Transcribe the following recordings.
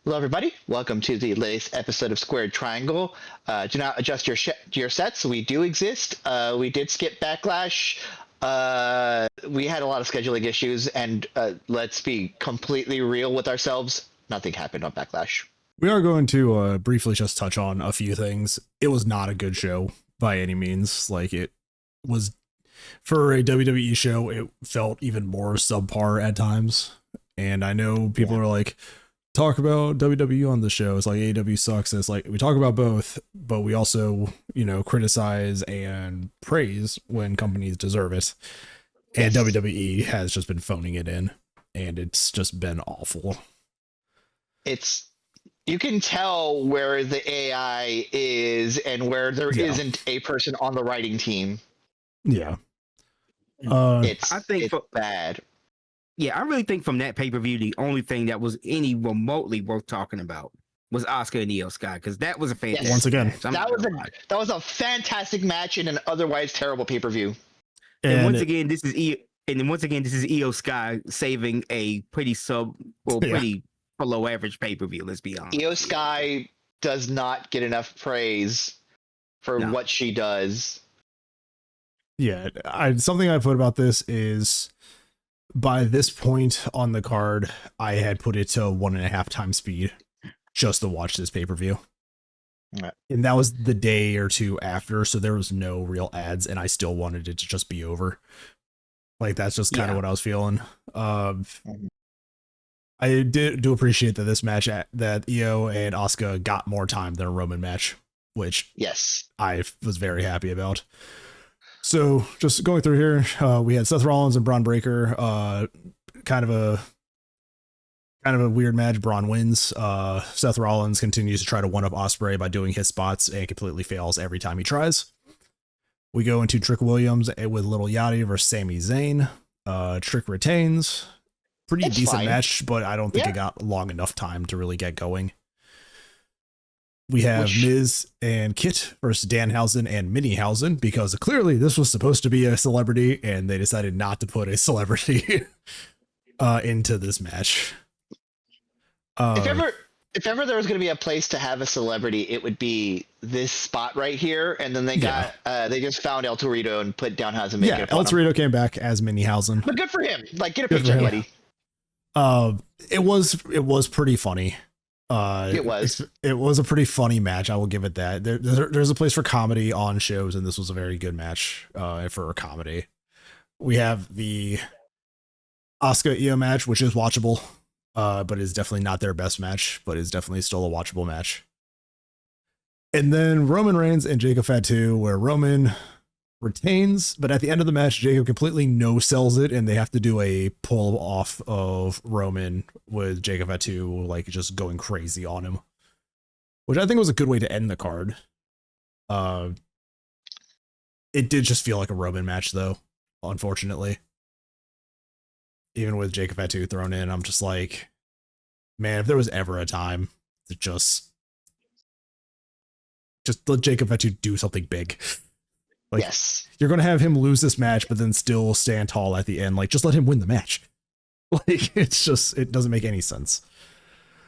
Hello, everybody. Welcome to the latest episode of Squared Triangle. Do not adjust your sets. We do exist. We did skip Backlash. We had a lot of scheduling issues, and let's be completely real with ourselves. Nothing happened on Backlash. We are going to briefly just touch on a few things. It was not a good show by any means. Like, it was, for a WWE show, it felt even more subpar at times. And I know people are like, talk about WWE on the show. It's like AEW sucks. And it's like, we talk about both, but we also, criticize and praise when companies deserve it. And Yes. WWE has just been phoning it in, and it's just been awful. You can tell where the AI is and where there isn't a person on the writing team. Yeah. It's it's bad. Yeah, I really think from that pay-per-view, the only thing that was any remotely worth talking about was Asuka and Io Sky, because that was a fantastic Once again, match. That was a fantastic match in an otherwise terrible pay-per-view. And once again, this is Io Sky saving a pretty below average pay-per-view, let's be honest. Io Sky does not get enough praise for what she does. Yeah, something I put about this is, by this point on the card, I had put it to 1.5 times speed just to watch this pay-per-view. Right. And that was the day or two after, so there was no real ads, and I still wanted it to just be over. Like, that's just kind of what I was feeling. I do appreciate that this match, that Io and Asuka got more time than a Roman match, which I was very happy about. So just going through here, we had Seth Rollins and Braun Breaker, kind of a weird match. Braun wins. Seth Rollins continues to try to one-up Ospreay by doing his spots and completely fails every time he tries. We go into Trick Williams with Little Yachty versus Sami Zayn. Trick retains. Pretty decent match, but I don't think it got long enough time to really get going. We have Miz and Kit versus Danhausen and Minniehausen, because clearly this was supposed to be a celebrity, and they decided not to put a celebrity into this match. If ever there was going to be a place to have a celebrity, it would be this spot right here. And then they they just found El Torito and put Danhausen makeup on him. El Torito came back as Minniehausen. But good for him. Like, get a paycheck, buddy. It was pretty funny. It was a pretty funny match. I will give it that. There's a place for comedy on shows, and this was a very good match for a comedy. We have the Asuka Io match, which is watchable, but is definitely not their best match, but is definitely still a watchable match. And then Roman Reigns and Jacob Fatu, where Roman retains, but at the end of the match, Jacob completely no-sells it, and they have to do a pull off of Roman with Jacob Fatu like just going crazy on him, which I think was a good way to end the card. It did just feel like a Roman match, though, unfortunately. Even with Jacob Fatu thrown in, I'm just like, man, if there was ever a time to just let Jacob Fatu do something big. Like, you're going to have him lose this match, but then still stand tall at the end. Like, just let him win the match. Like, it doesn't make any sense.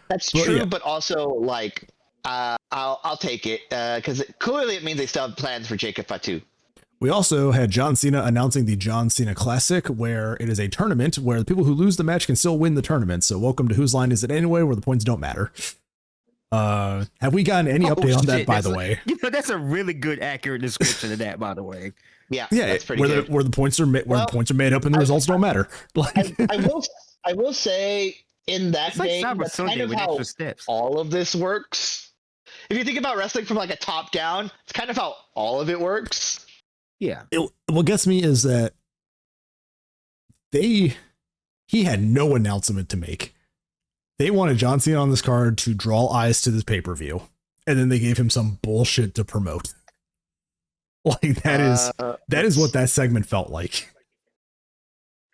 That's true, but also, like, I'll take it, because clearly it means they still have plans for Jacob Fatu. We also had John Cena announcing the John Cena Classic, where it is a tournament where the people who lose the match can still win the tournament. So welcome to Whose Line Is It Anyway, where the points don't matter. Have we gotten any update on that, by the way? That's a really good, accurate description of that, by the way. Yeah, that's pretty good. Where the points are the points are made up and the results don't matter. Like, I will say, in that vein, that's kind of how all of this works. If you think about wrestling from like a top down, it's kind of how all of it works. Yeah. What gets me is that he had no announcement to make. They wanted John Cena on this card to draw eyes to this pay-per-view, and then they gave him some bullshit to promote. Like, that is what that segment felt like.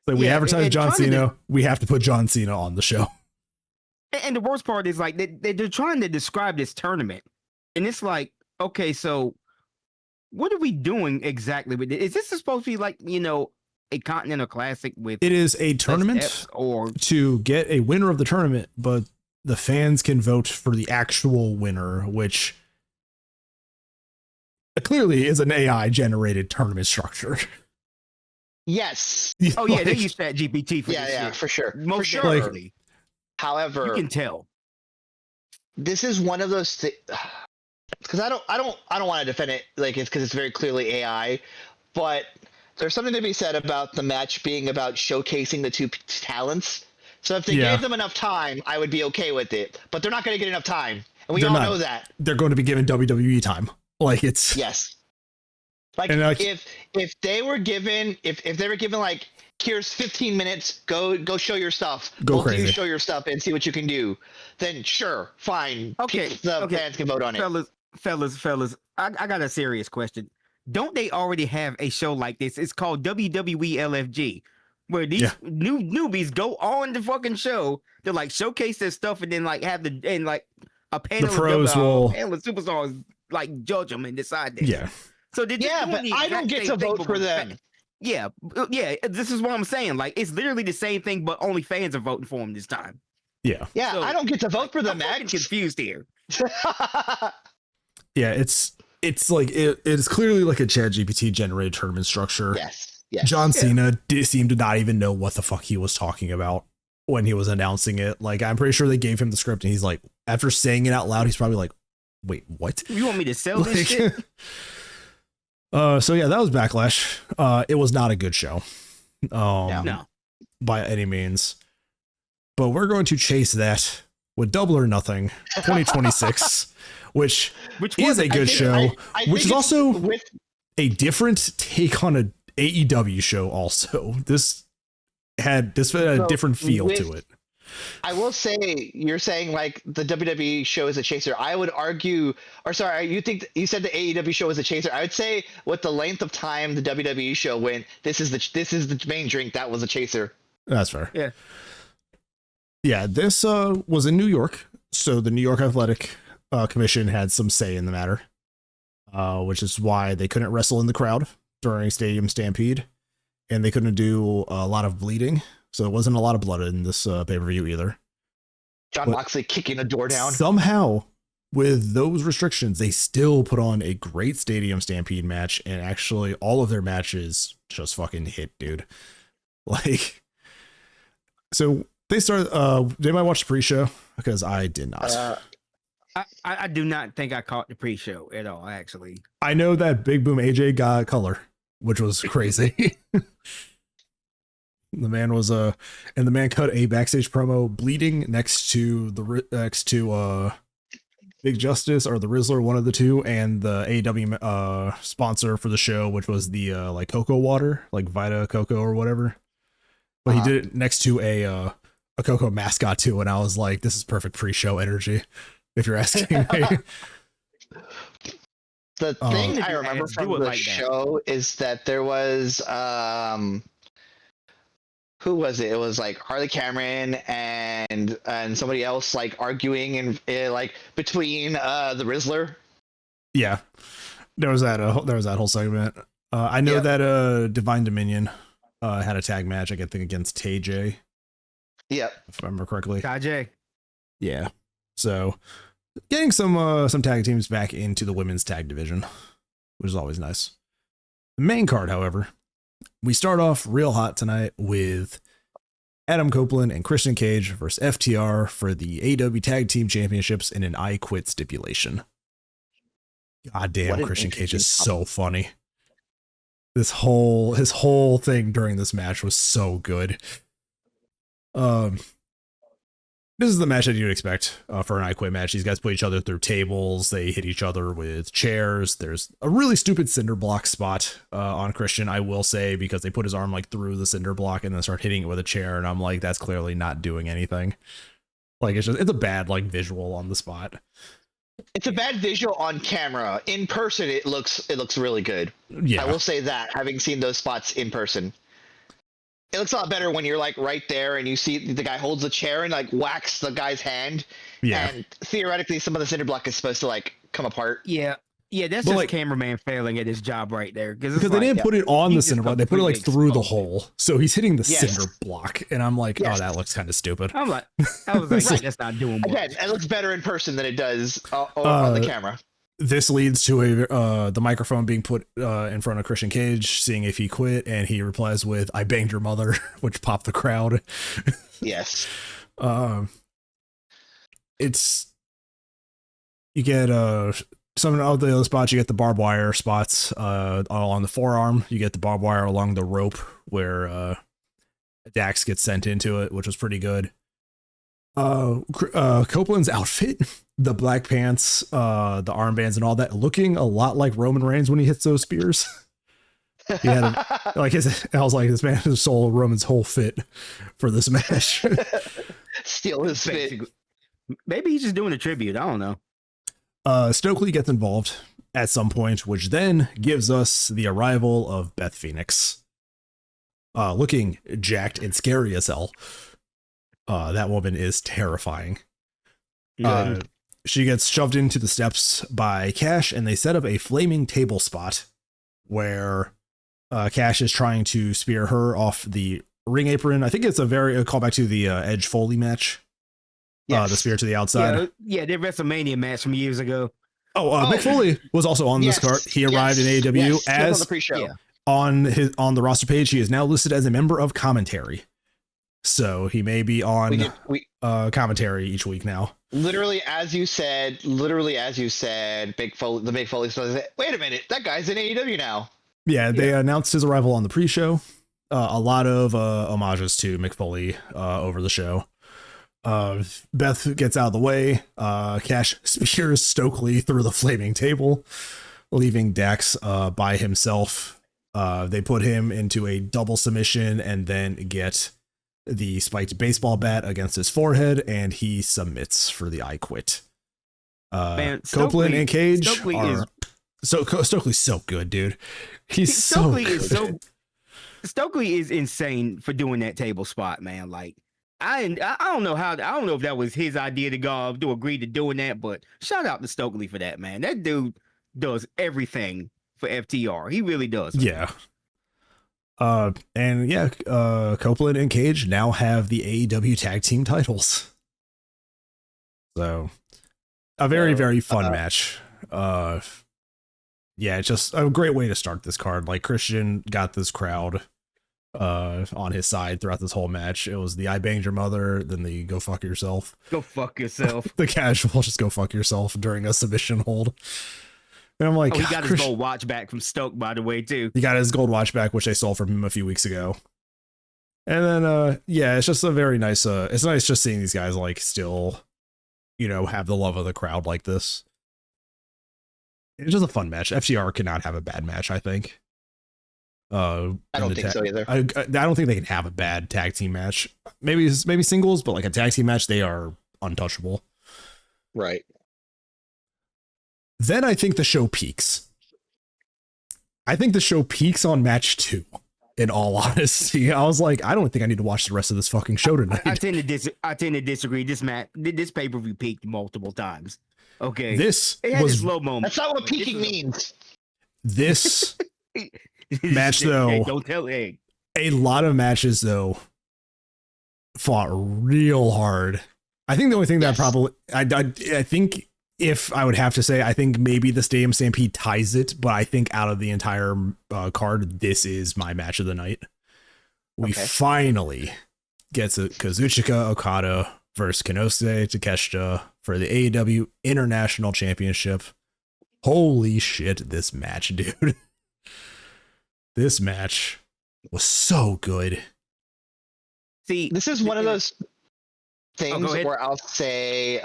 So we advertise John Cena, we have to put John Cena on the show. And the worst part is, like, they're trying to describe this tournament, and it's like, okay, so what are we doing exactly with it? Is this supposed to be like, a Continental Classic with... It is a tournament or to get a winner of the tournament, but the fans can vote for the actual winner, which clearly is an AI generated tournament structure. Yes. Oh yeah, they use ChatGPT for this yeah, shit. for sure. Most for sure. definitely. However, you can tell. This is one of those things, because I don't want to defend it like it's because it's very clearly AI, but there's something to be said about the match being about showcasing the two talents. So if they gave them enough time, I would be okay with it. But they're not going to get enough time, and we all know that. They're going to be given WWE time. Like it's yes. Like if they were given like, here's 15 minutes, go show your stuff. Go crazy. You show your stuff and see what you can do. Then sure, fine. Okay, the fans can vote on it. Fellas, I got a serious question. Don't they already have a show like this? It's called WWE LFG, where these new newbies go on the fucking show to like showcase their stuff and then like have a panel the pros of superstars like judge them and decide that. Yeah. So did but I don't get to vote for them. Yeah. This is what I'm saying. Like it's literally the same thing, but only fans are voting for them this time. Yeah. Yeah. So, I don't get to vote for them. I'm confused here. Yeah, it's like it is clearly like a ChatGPT generated tournament structure. Yes. John Cena seemed to not even know what the fuck he was talking about when he was announcing it. Like I'm pretty sure they gave him the script and he's like, after saying it out loud, he's probably like, wait, what? You want me to sell this shit? So yeah, that was Backlash. It was not a good show. No. By any means. But we're going to chase that with Double or Nothing 2026, which is a good show, which is also a different take on a AEW show also. This had a different feel to it. I will say, you're saying like the WWE show is a chaser. I would argue, or sorry, you said the AEW show is a chaser. I would say with the length of time the WWE show went, this is the main drink that was a chaser. That's fair. Yeah. Yeah, this was in New York, so the New York Athletic Commission had some say in the matter, which is why they couldn't wrestle in the crowd during Stadium Stampede, and they couldn't do a lot of bleeding. So there wasn't a lot of blood in this pay-per-view either. John Moxley kicking a door down. Somehow, with those restrictions, they still put on a great Stadium Stampede match, and actually all of their matches just fucking hit, dude. Like, so they started, did anybody watch the pre-show? Because I did not. I do not think I caught the pre-show at all, actually. I know that Big Boom AJ got color, which was crazy. The man was and the man cut a backstage promo bleeding next to Big Justice or the Rizzler, one of the two, and the AEW sponsor for the show, which was the like cocoa water, like Vita Coco or whatever. But he did it next to a Coco mascot too, and I was like, this is perfect pre-show energy, if you're asking me. The thing I remember from the show is that there was who was it? It was like Harley Cameron and somebody else like arguing and like between the Rizzler. Yeah, there was that whole segment. I know that Divine Dominion had a tag match, I think, against TJ. Yep, if I remember correctly. TJ. Yeah. So getting some tag teams back into the women's tag division, which is always nice. The main card, however, we start off real hot tonight with Adam Copeland and Christian Cage versus FTR for the AEW Tag Team Championships in an I Quit stipulation. God damn, Christian Cage is so funny. His whole thing during this match was so good. This is the match that you'd expect for an I Quit match. These guys put each other through tables. They hit each other with chairs. There's a really stupid cinder block spot on Christian, I will say, because they put his arm like through the cinder block and then start hitting it with a chair. And I'm like, that's clearly not doing anything. Like it's a bad like visual on the spot. It's a bad visual on camera. In person, it looks really good. Yeah, I will say that, having seen those spots in person. It looks a lot better when you're like right there and you see the guy holds the chair and like whacks the guy's hand. Yeah. And theoretically, some of the cinder block is supposed to like come apart. Yeah. Yeah, that's just cameraman failing at his job right there. Because they didn't put it on the cinder block. They put it like through the hole. So he's hitting the cinder block. And I'm like, oh, that looks kind of stupid. I was like, that's not doing much. Again, it looks better in person than it does on the camera. This leads to the microphone being put in front of Christian Cage, seeing if he quit. And he replies with, "I banged your mother," which popped the crowd. Yes. You get some of the other spots. You get the barbed wire spots along the forearm. You get the barbed wire along the rope where Dax gets sent into it, which was pretty good. Copeland's outfit, the black pants, the armbands and all that, looking a lot like Roman Reigns when he hits those spears. He had I was like, this man has stole Roman's whole fit for this match. Steal his fit. Maybe he's just doing a tribute. I don't know. Stokely gets involved at some point, which then gives us the arrival of Beth Phoenix. Looking jacked and scary as hell. That woman is terrifying. She gets shoved into the steps by Cash, and they set up a flaming table spot where Cash is trying to spear her off the ring apron. I think it's a callback to the Edge Foley match. Yes. The spear to the outside. Yeah, their WrestleMania match from years ago. Mick Foley was also on this card. He arrived in AEW as on the pre-show. On the roster page. He is now listed as a member of commentary, so he may be on commentary each week now. Literally, as you said, the Mick Foley said, "Wait a minute, that guy's in AEW now." Yeah, they announced his arrival on the pre-show. A lot of homages to Mick Foley over the show. Beth gets out of the way. Cash spears Stokely through the flaming table, leaving Dax by himself. They put him into a double submission and then get the spiked baseball bat against his forehead, and he submits for the I Quit. Copeland and Cage Stokely's so good, dude. Stokely is insane for doing that table spot, man. Like, I don't know if that was his idea to agree to doing that, but shout out to Stokely for that, man. That dude does everything for FTR. He really does. Yeah. Copeland and Cage now have the AEW tag team titles. So a very, very fun match. It's just a great way to start this card. Like, Christian got this crowd on his side throughout this whole match. It was the "I banged your mother," then the "go fuck yourself." Go fuck yourself. The casual "just go fuck yourself" during a submission hold. And I'm like, he got his gold watch back from Stoke, by the way, too. He got his gold watch back, which they stole from him a few weeks ago. And then it's just a very nice it's nice just seeing these guys like still, have the love of the crowd like this. It's just a fun match. FTR cannot have a bad match, I think. I don't think so either. I don't think they can have a bad tag team match. Maybe singles, but like a tag team match, they are untouchable. Right. Then I think the show peaks. I think the show peaks on match 2. In all honesty, I was like, I don't think I need to watch the rest of this fucking show tonight. I tend to disagree. This pay-per-view peaked multiple times. Okay, this was low moment. That's not what peaking means. This match, though, hey, don't tell. Hey, a lot of matches though fought real hard. I think the only thing that probably I think, if I would have to say, I think maybe the Stadium Stampede ties it, but I think out of the entire card, this is my match of the night. We finally get to Kazuchika Okada versus Konosuke Takeshita for the AEW International Championship. Holy shit, this match, dude. This match was so good. See, this is one of those things where I'll say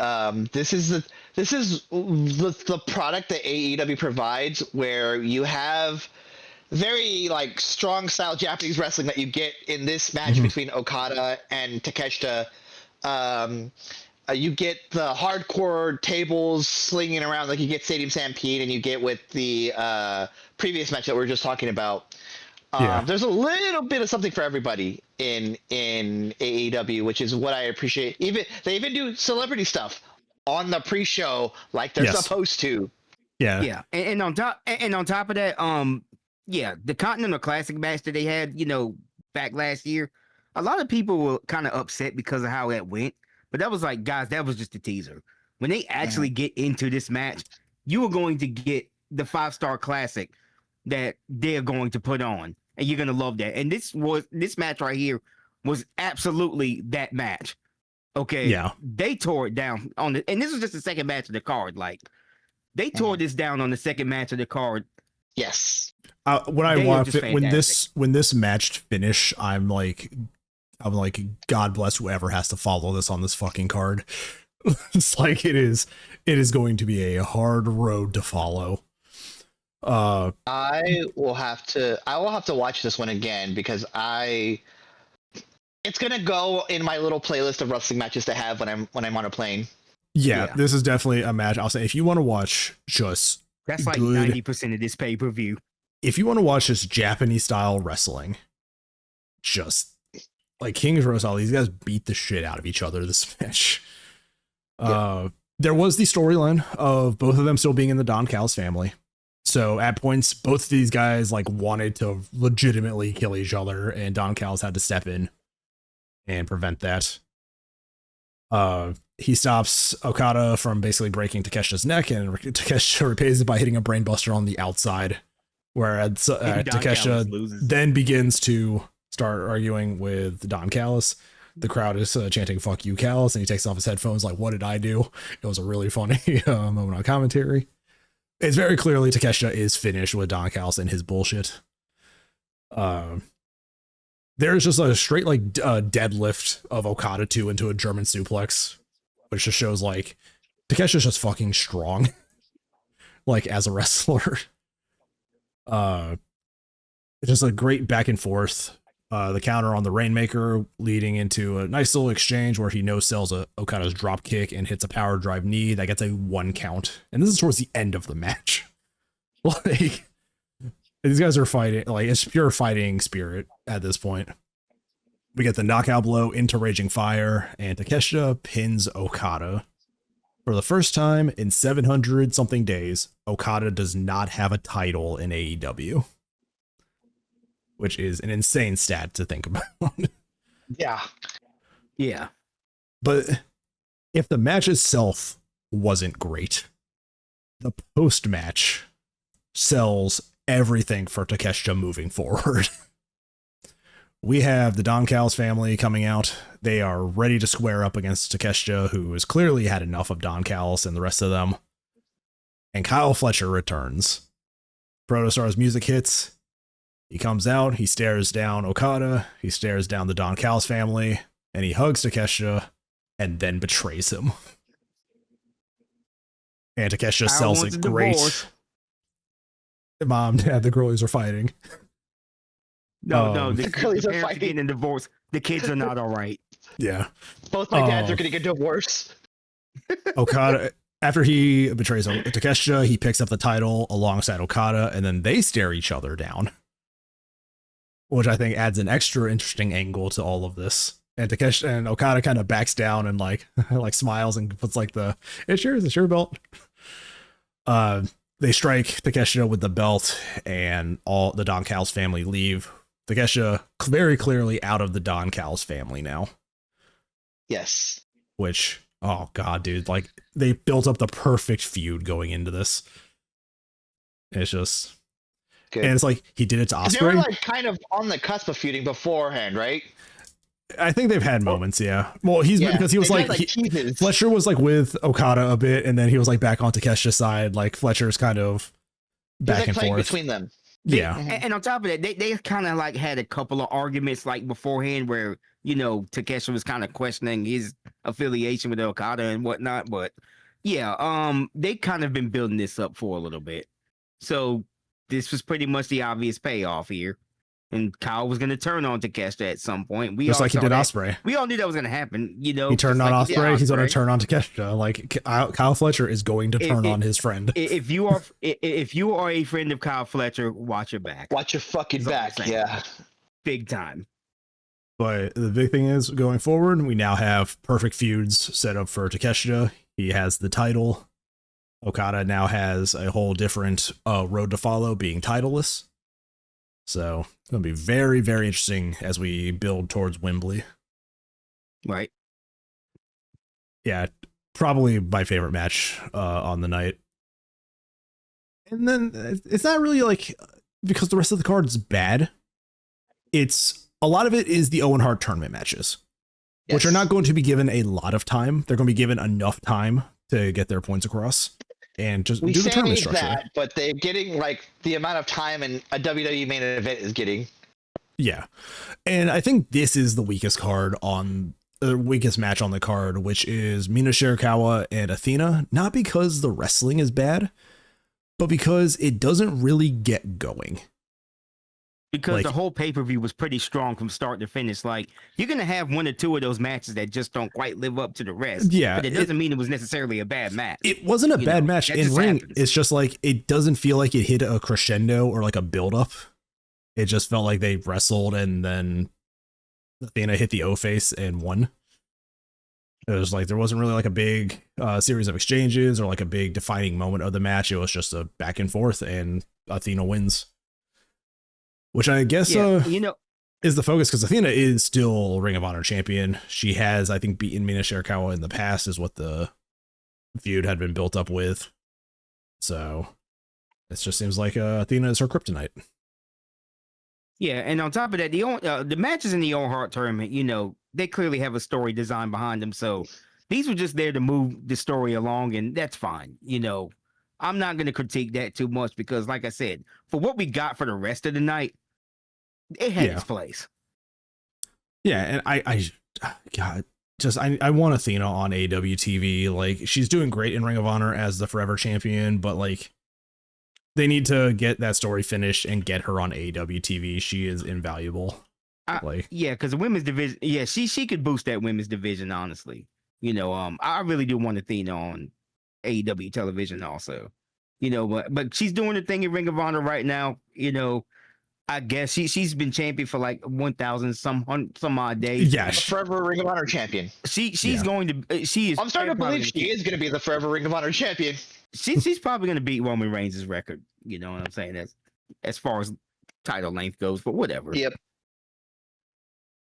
this is the product that AEW provides, where you have very like strong style Japanese wrestling that you get in this match between Okada and Takeshita. You get the hardcore tables slinging around like you get Stadium Stampede, and you get with the previous match that we were just talking about. There's a little bit of something for everybody in AEW, which is what I appreciate. They even do celebrity stuff on the pre-show like they're supposed to. Yeah. And on top of that, yeah, the Continental Classic match that they had, back last year, a lot of people were kind of upset because of how that went. But that was like, guys, that was just a teaser. When they actually get into this match, you are going to get the 5-star classic that they're going to put on, and you're gonna love that. And this match right here was absolutely that match. Okay. Yeah. They tore it down and this was just the second match of the card. Like, they tore this down on the second match of the card. Yes. When this match finish, I'm like, God bless whoever has to follow this on this fucking card. It's like it is going to be a hard road to follow. I will have to watch this one again because it's gonna go in my little playlist of wrestling matches to have when I'm on a plane. Yeah, this is definitely a match. I'll say, if you want to watch just that's like 90% of this pay-per-view. If you want to watch just Japanese style wrestling, just like Kings Row style, these guys beat the shit out of each other this match. There was the storyline of both of them still being in the Don Callis family. So at points, both of these guys like wanted to legitimately kill each other, and Don Callis had to step in and prevent that. He stops Okada from basically breaking Takeshita's neck, and Takeshita repays it by hitting a brainbuster on the outside, whereas Takeshita then begins to start arguing with Don Callis. The crowd is chanting "fuck you, Callis," and he takes off his headphones like, "What did I do?" It was a really funny moment on commentary. It's very clearly Takeshita is finished with Don Callis and his bullshit. There's just a straight like deadlift of Okada 2 into a German suplex, which just shows like Takeshia's just fucking strong, like as a wrestler. It's just a great back and forth. The counter on the Rainmaker leading into a nice little exchange where he no-sells Okada's drop kick and hits a power drive knee that gets a 1 count. And this is towards the end of the match. Like, these guys are fighting, like, it's pure fighting spirit at this point. We get the knockout blow into Raging Fire, and Takeshita pins Okada. For the first time in 700 something days, Okada does not have a title in AEW. Which is an insane stat to think about. Yeah. Yeah. But if the match itself wasn't great, the post-match sells everything for Takeshita moving forward. We have the Don Callis family coming out. They are ready to square up against Takeshita, who has clearly had enough of Don Callis and the rest of them. And Kyle Fletcher returns. Protostar's music hits. He comes out, he stares down Okada, he stares down the Don Callis family, and he hugs Takeshita, and then betrays him. And Takeshita sells it great. Mom, Dad, the girlies are fighting. No, the girlies are fighting. Getting a divorce. The kids are not all right. Yeah. Both my dads are going to get divorced. Okada, after he betrays Takeshita, he picks up the title alongside Okada, and then they stare each other down. Which I think adds an extra interesting angle to all of this. And Takeshita and Okada kind of backs down and like smiles and puts like it's your belt. They strike Takeshita with the belt, and all the Don Callis family leave. Takeshita very clearly out of the Don Callis family now. Yes. Which, oh god, dude, like they built up the perfect feud going into this. It's just. Good. And it's like he did it to Ospreay. They were like kind of on the cusp of feuding beforehand, right? I think they've had moments, yeah. Well, because he was like Fletcher was like with Okada a bit, and then he was like back on Takeshia's side. Like Fletcher's kind of back and forth between them. Yeah, and on top of that, they kind of like had a couple of arguments like beforehand where Takeshita was kind of questioning his affiliation with Okada and whatnot. But yeah, they kind of been building this up for a little bit, so. This was pretty much the obvious payoff here. And Kyle was going to turn on Takeshita at some point. Just like he did Ospreay. We all knew that was going to happen. He turned on Ospreay. He's going to turn on Takeshita. Like Kyle Fletcher is going to turn on his friend. If you are a friend of Kyle Fletcher, watch your back. Watch your fucking back. Yeah. Big time. But the big thing is going forward, we now have perfect feuds set up for Takeshita. He has the title. Okada now has a whole different road to follow, being titleless. So it's going to be very, very interesting as we build towards Wembley. Right. Yeah, probably my favorite match on the night. And then it's not really like because the rest of the card is bad. It's a lot of it is the Owen Hart tournament matches, which are not going to be given a lot of time. They're going to be given enough time to get their points across and just do the tournament structure. That, but they're getting like the amount of time and a WWE main event is getting. Yeah, and I think this is the weakest card on the weakest match on the card, which is Mina Shirakawa and Athena. Not because the wrestling is bad, but because it doesn't really get going. Because like, the whole pay-per-view was pretty strong from start to finish. Like, you're going to have one or two of those matches that just don't quite live up to the rest. Yeah. But it doesn't mean it was necessarily a bad match. It wasn't a bad match in ring. Happens. It's just like, it doesn't feel like it hit a crescendo or like a build-up. It just felt like they wrestled and then Athena hit the O-face and won. It was like, there wasn't really like a big series of exchanges or like a big defining moment of the match. It was just a back and forth and Athena wins. Which I guess, is the focus because Athena is still Ring of Honor champion. She has, I think, beaten Mina Shirakawa in the past is what the feud had been built up with. So it just seems like Athena is her kryptonite. Yeah, and on top of that, the matches in the Owen Hart tournament, they clearly have a story design behind them. So these were just there to move the story along, and that's fine. I'm not going to critique that too much because, like I said, for what we got for the rest of the night, it had its place. Yeah, and I want Athena on AEW TV. Like, she's doing great in Ring of Honor as the Forever Champion, but like, they need to get that story finished and get her on AEW TV. She is invaluable. Because the women's division, she could boost that women's division. Honestly, I really do want Athena on AEW television also, but she's doing the thing in Ring of Honor right now. I guess she's been champion for like 1,000 some odd days. Yeah, forever Ring of Honor champion. She's going to. She is. I'm starting to believe she is going to be the forever Ring of Honor champion. She's probably going to beat Roman Reigns' record. You know what I'm saying? That's as far as title length goes, but whatever. Yep.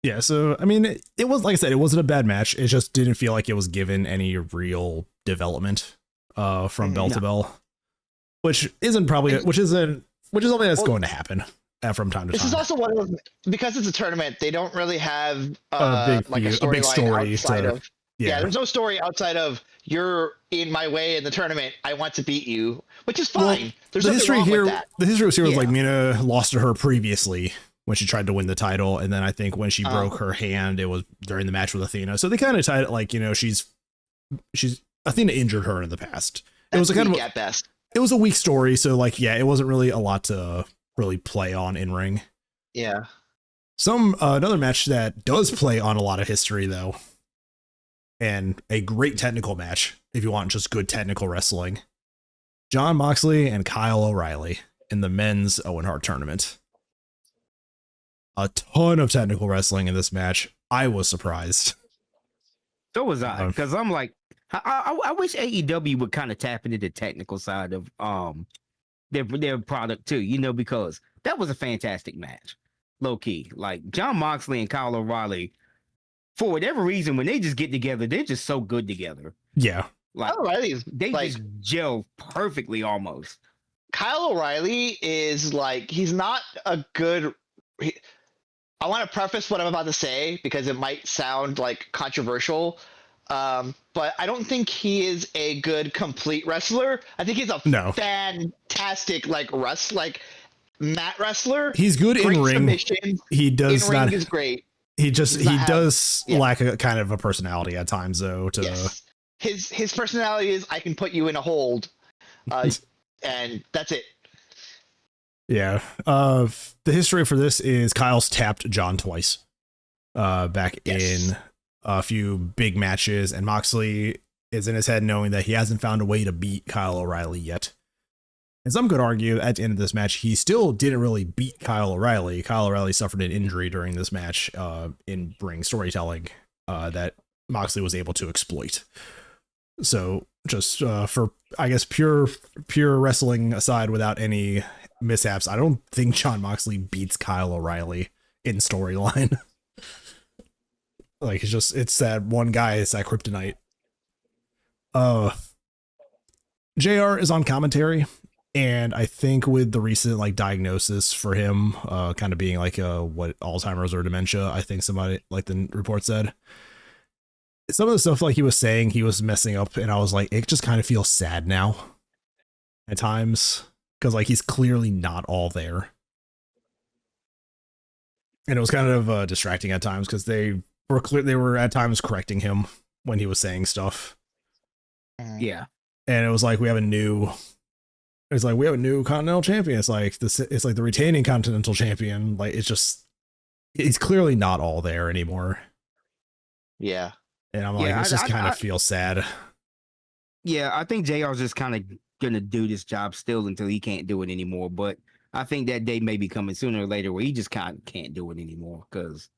Yeah, so I mean, it was, like I said, it wasn't a bad match. It just didn't feel like it was given any real development from bell to bell, which is something that's going to happen from time to time. This is also one of those, because it's a tournament, they don't really have a big story outside of. Yeah, there's no story outside of you're in my way in the tournament. I want to beat you, which is fine. Well, there's the history here. The history was here was like Mina lost to her previously when she tried to win the title, and then I think when she broke her hand, it was during the match with Athena. So they kind of tied it like she's Athena injured her in the past. It was a kind of at best. It was a weak story, so it wasn't really a lot to really play on in ring. Yeah. Another match that does play on a lot of history though. And a great technical match, if you want just good technical wrestling. Jon Moxley and Kyle O'Reilly in the men's Owen Hart tournament. A ton of technical wrestling in this match. I was surprised. So was I, because I'm like, I wish AEW would kind of tap into the technical side of their product too, because that was a fantastic match. Low key. Like Jon Moxley and Kyle O'Reilly, for whatever reason, when they just get together, they're just so good together. Yeah. Like, they just gel perfectly almost. Kyle O'Reilly is like, he's not a good. I want to preface what I'm about to say because it might sound like controversial, but I don't think he is a good complete wrestler. I think he's a fantastic mat wrestler. He's good in ring. He does in ring is great. He does lack a kind of a personality at times, though. His personality is I can put you in a hold, and that's it. Yeah. The history for this is Kyle's tapped John twice, back in a few big matches, and Moxley is in his head knowing that he hasn't found a way to beat Kyle O'Reilly yet. And some could argue at the end of this match, he still didn't really beat Kyle O'Reilly. Kyle O'Reilly suffered an injury during this match in ring storytelling that Moxley was able to exploit. So just for, I guess, pure wrestling aside, without any mishaps, I don't think Jon Moxley beats Kyle O'Reilly in storyline. Like, it's that one guy, it's that kryptonite. JR is on commentary, and I think with the recent like diagnosis for him, kind of being like what Alzheimer's or dementia, I think somebody like the report said, some of the stuff like he was saying he was messing up, and I was like, it just kind of feels sad now at times, because like he's clearly not all there. And it was kind of distracting at times, because they were at times correcting him when he was saying stuff. Yeah. And it was like, we have a new continental champion. It's like the retaining continental champion. Like, he's clearly not all there anymore. Yeah. And I'm like, it just kind of feels sad. Yeah, I think JR's just kind of gonna do this job still until he can't do it anymore. But I think that day may be coming sooner or later where he just kind of can't do it anymore, because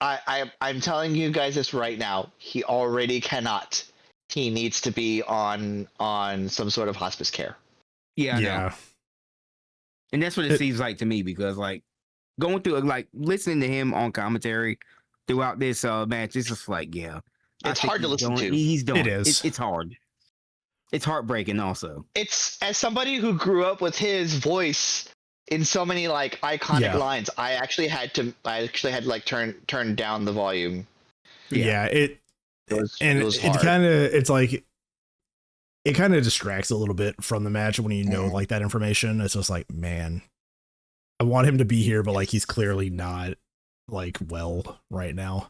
I'm telling you guys this right now. He already cannot. He needs to be on some sort of hospice care. Yeah, I know. And that's what it seems like to me, because like going through, like listening to him on commentary throughout this match, it's just like, yeah, it's hard to listen to. He's doing it. Is. It's hard. It's heartbreaking also. It's, as somebody who grew up with his voice in so many like iconic lines, I actually had to like turn down the volume. Yeah, it kind of distracts a little bit from the match when you know like that information. It's just like, man, I want him to be here, but like he's clearly not like well right now.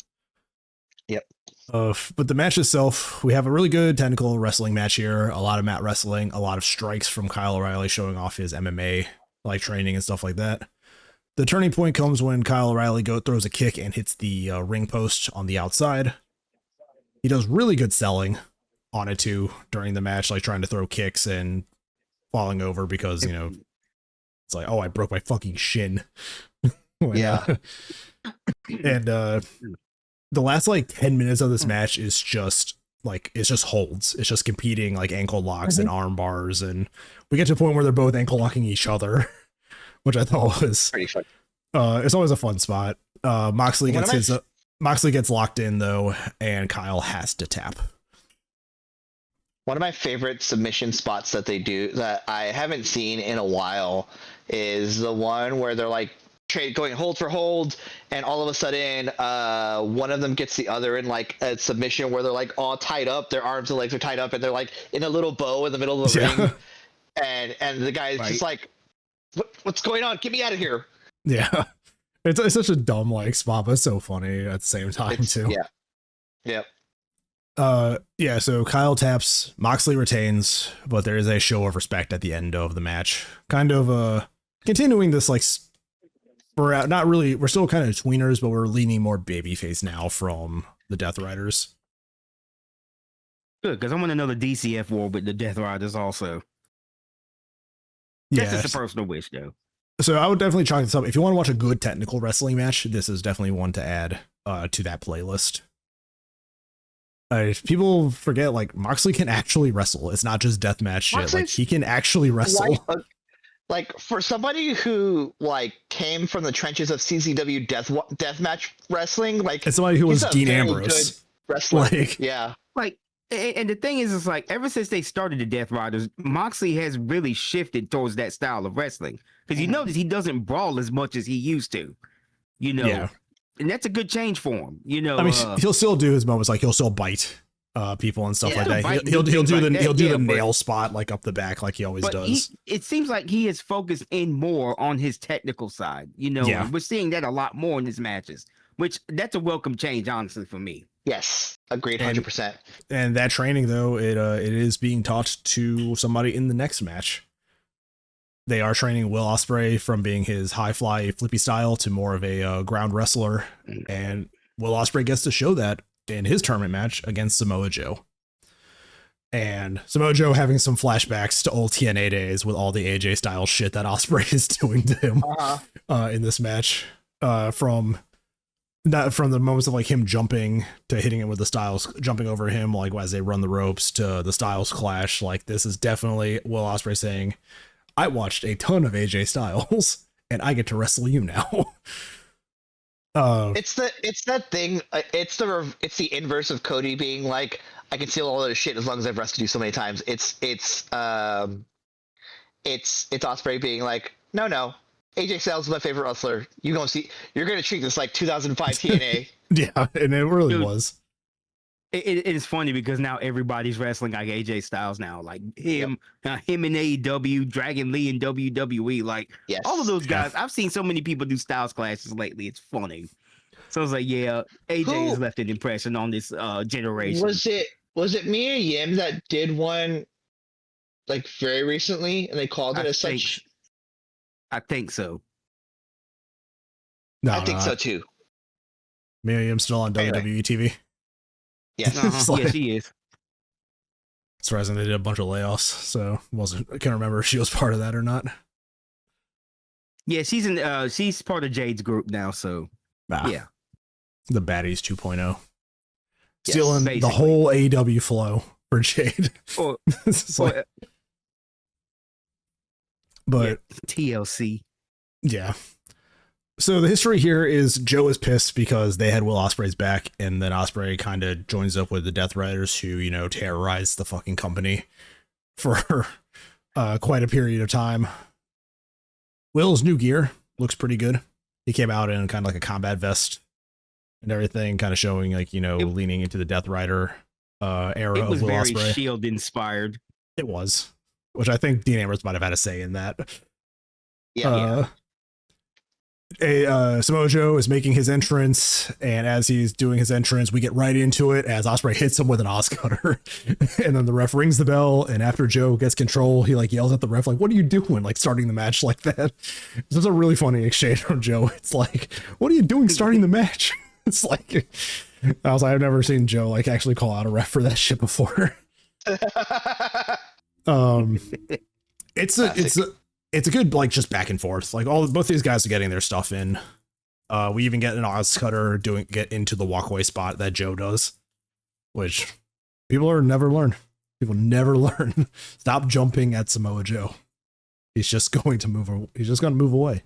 Yep. But the match itself, we have a really good technical wrestling match here. A lot of mat wrestling, a lot of strikes from Kyle O'Reilly showing off his MMA like training and stuff like that. The turning point comes when Kyle O'Reilly throws a kick and hits the ring post on the outside. He does really good selling on it too during the match, like trying to throw kicks and falling over because, you know, it's like, oh, I broke my fucking shin. Yeah. And the last like 10 minutes of this match is just like, it's just holds. It's just competing like ankle locks and arm bars. And we get to a point where they're both ankle locking each other, which I thought was pretty fun. It's always a fun spot. Moxley gets locked in though, and Kyle has to tap. One of my favorite submission spots that they do that I haven't seen in a while is the one where they're like going hold for hold, and all of a sudden one of them gets the other in like a submission where they're like all tied up, their arms and legs are tied up, and they're like in a little bow in the middle of the ring, and the guy's just like, what's going on? Get me out of here. Yeah. It's such a dumb like spot, but it's so funny at the same time too. Yeah. Yep. So Kyle taps, Moxley retains, but there is a show of respect at the end of the match. Kind of continuing this like we're still kind of tweeners, but we're leaning more babyface now from the Death Riders. Good, because I want another DCF war with the Death Riders also. That's just a personal wish though. So I would definitely chalk this up. If you want to watch a good technical wrestling match, this is definitely one to add to that playlist. People forget, like, Moxley can actually wrestle. It's not just deathmatch shit. Like, he can actually wrestle. Like, for somebody who, like, came from the trenches of CZW deathmatch wrestling, like... And somebody who was Dean Ambrose. Wrestler. Like, yeah. Like, and the thing is, it's like, ever since they started the Death Riders, Moxley has really shifted towards that style of wrestling. Because you notice he doesn't brawl as much as he used to. You know? Yeah. And that's a good change for him, you know. I mean, he'll still do his moments, like he'll still bite people and stuff like that. He'll do the nail spot like up the back, like he always does. It seems like he is focused in more on his technical side. You know, we're seeing that a lot more in his matches, which that's a welcome change, honestly, for me. Yes, agreed, 100%. And that training, though, it is being taught to somebody in the next match. They are training Will Ospreay from being his high fly flippy style to more of a ground wrestler. And Will Ospreay gets to show that in his tournament match against Samoa Joe. And Samoa Joe having some flashbacks to old TNA days with all the AJ style shit that Ospreay is doing to him in this match. From Not from the moments of like him jumping to hitting him with the Styles, jumping over him like as they run the ropes to the Styles clash. Like this is definitely Will Ospreay saying, "I watched a ton of AJ Styles, and I get to wrestle you now." It's that thing. It's the inverse of Cody being like, "I can steal all this shit as long as I've wrestled you so many times." It's Ospreay being like, "No. AJ Styles is my favorite wrestler. You're gonna treat this like 2005 TNA." Yeah, and it really was. It is funny because now everybody's wrestling like AJ Styles now, like him in AEW, Dragon Lee in WWE, like all of those guys. I've seen so many people do Styles classes lately. It's funny. So I was like, yeah, AJ has left an impression on this generation. Was it Mia Yim that did one like very recently, and they called it as such? I think so. No, I think so too. Mia Yim's still on WWE TV. Yes, yeah, she is. Surprising they did a bunch of layoffs, so I can't remember if she was part of that or not. Yeah, she's part of Jade's group now, so yeah. The Baddies 2.0. Stealing the whole AEW flow for Jade. But TLC. Yeah. So the history here is Joe is pissed because they had Will Ospreay's back, and then Ospreay kind of joins up with the Death Riders who, terrorized the fucking company for quite a period of time. Will's new gear looks pretty good. He came out in kind of like a combat vest and everything, kind of showing leaning into the Death Rider era of Will Ospreay. It was very Shield inspired. It was, which I think Dean Ambrose might have had a say in that. Samoa Joe is making his entrance, and as he's doing his entrance, we get right into it as Ospreay hits him with an Oscutter, and then the ref rings the bell, and after Joe gets control, he like yells at the ref like, "What are you doing?" Like starting the match like that. This is a really funny exchange from Joe. It's like, "What are you doing starting the match?" It's like, I've never seen Joe like actually call out a ref for that shit before. It's a good like just back and forth. Like both these guys are getting their stuff in. We even get an Oscutter get into the walkway spot that Joe does, which people never learn. People never learn. Stop jumping at Samoa Joe. He's just going to move. He's just going to move away.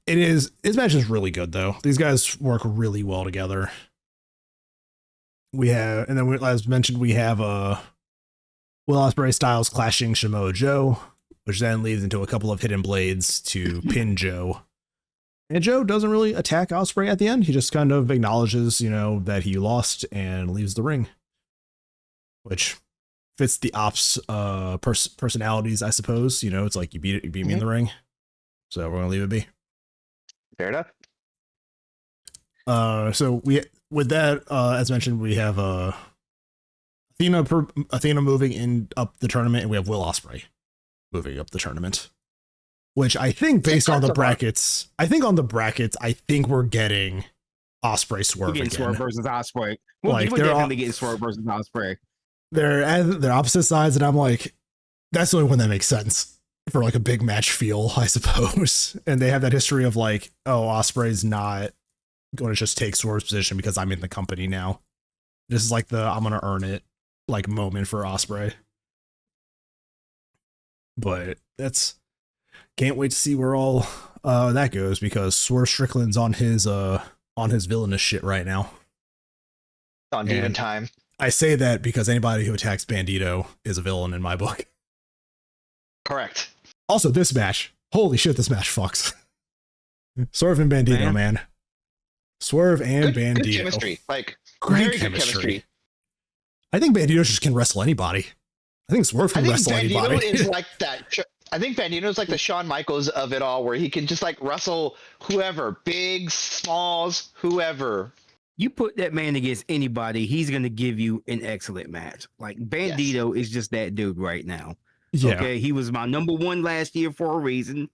His match is really good though. These guys work really well together. As mentioned, we have Will Ospreay Styles clashing Samoa Joe, which then leads into a couple of hidden blades to pin Joe. And Joe doesn't really attack Ospreay at the end. He just kind of acknowledges, that he lost and leaves the ring, which fits the Ops personalities, I suppose. It's like you beat me in the ring, so we're gonna leave it be. Fair enough. So with that, as mentioned, we have Athena moving up the tournament, and we have Will Ospreay moving up the tournament. Which I think, based on the brackets, I think we're getting Ospreay Swerve again. Swerve versus Ospreay. We're definitely getting Swerve versus Ospreay. They're opposite sides, and I'm like, that's the only one that makes sense for like a big match feel, I suppose. And they have that history of like, oh, Ospreay's not going to just take Swerve's position because I'm in the company now. This is like I'm going to earn it like moment for Ospreay. But can't wait to see where all that goes, because Swerve Strickland's on his villainous shit right now. On demon time. I say that because anybody who attacks Bandito is a villain in my book. Correct. Also, this match, holy shit, this match fucks. Swerve and Bandito, man. Swerve and Bandito. Good chemistry. Like, great chemistry. I think Bandito just can wrestle anybody. I think Swerve can wrestle anybody. Is like that. I think Bandito is like the Shawn Michaels of it all, where he can just like wrestle whoever, bigs, smalls, whoever. You put that man against anybody, he's going to give you an excellent match. Like Bandito is just that dude right now. Yeah. Okay, he was my number one last year for a reason,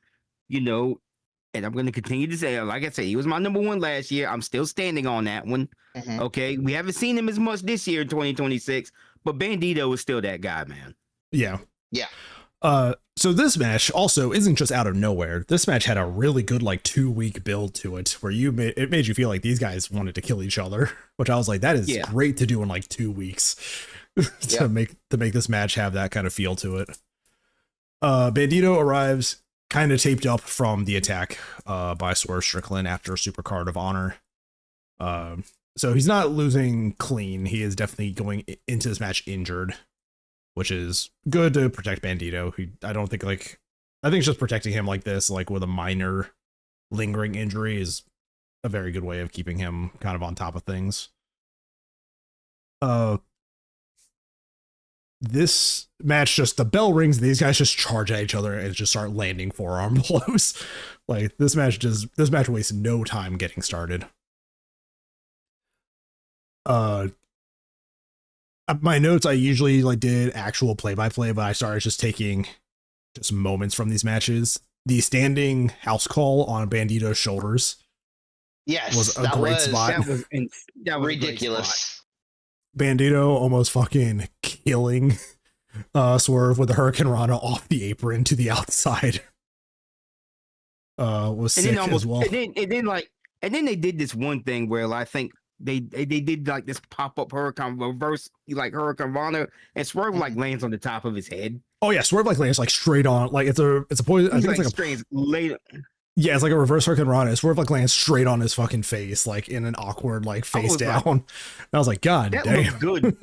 and I'm going to continue to say, like I said, he was my number one last year. I'm still standing on that one. Mm-hmm. Okay, we haven't seen him as much this year in 2026, but Bandito is still that guy, man. Yeah. Yeah. So this match also isn't just out of nowhere. This match had a really good like 2-week build to it, where it made you feel like these guys wanted to kill each other, which I was like, that is great to do in like 2 weeks to make this match have that kind of feel to it. Bandito arrives kind of taped up from the attack by Swerve Strickland after Supercard of Honor. So he's not losing clean. He is definitely going into this match injured, which is good to protect Bandito. I think it's just protecting him like this, like with a minor lingering injury, is a very good way of keeping him kind of on top of things. This match, just the bell rings, these guys just charge at each other and just start landing forearm blows. Like this match wastes no time getting started. My notes, I usually like did actual play-by-play, but I started just taking just moments from these matches. The standing house call on Bandito's shoulders was a great spot. That was ridiculous. Bandito almost fucking killing Swerve with the Hurricane Rana off the apron to the outside. Was sick as well. And then they did this one thing where I think they did like this pop-up hurricane reverse, like Hurricane Rana, and Swerve like lands on the top of his head. Oh yeah, Swerve like lands like straight on, like it's a poison. I think it's like later. Yeah, it's like a reverse Hurricane Rana. Swerve like lands straight on his fucking face, like in an awkward like face down. And I was like, God that damn, looked good.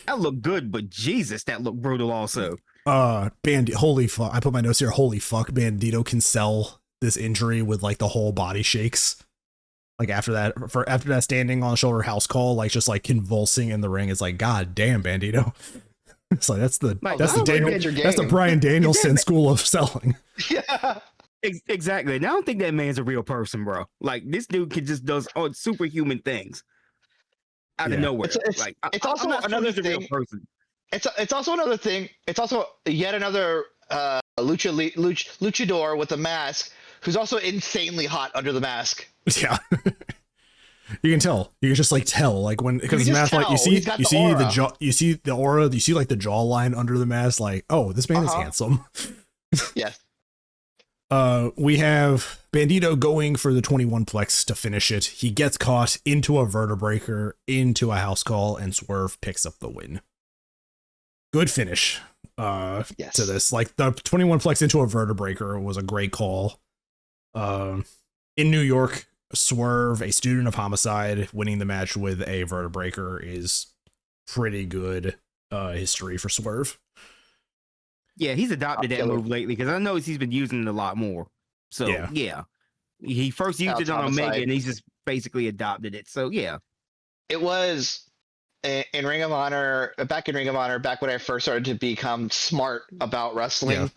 That looked good, but Jesus, that looked brutal also. Holy fuck! I put my notes here. Holy fuck, Bandito can sell this injury with like the whole body shakes. Like after that standing on the shoulder house call, like just like convulsing in the ring, it's like, God damn, Bandito. It's like that's the Bryan Danielson school of selling. Yeah. Exactly. And I don't think that man's a real person, bro. Like this dude does superhuman things out of nowhere. It's also another thing. Real person. It's also another thing. It's also yet another luchador with a mask who's also insanely hot under the mask. Yeah. You can tell. You can just like tell, like when, because the mask, like you see the jaw, you see the aura, you see like the jawline under the mask, like, oh, this man is handsome. Yes. We have Bandito going for the 21 plex to finish it. He gets caught into a vertebreaker, into a house call, and Swerve picks up the win. Good finish to this. Like the 21 plex into a vertebreaker was a great call. In New York, Swerve, a student of Homicide, winning the match with a vertebreaker is pretty good history for Swerve. Yeah, he's adopted that move lately because I know he's been using it a lot more. So yeah. He first used it on Omega and he's just basically adopted it. So yeah. It was in Ring of Honor, back when I first started to become smart about wrestling.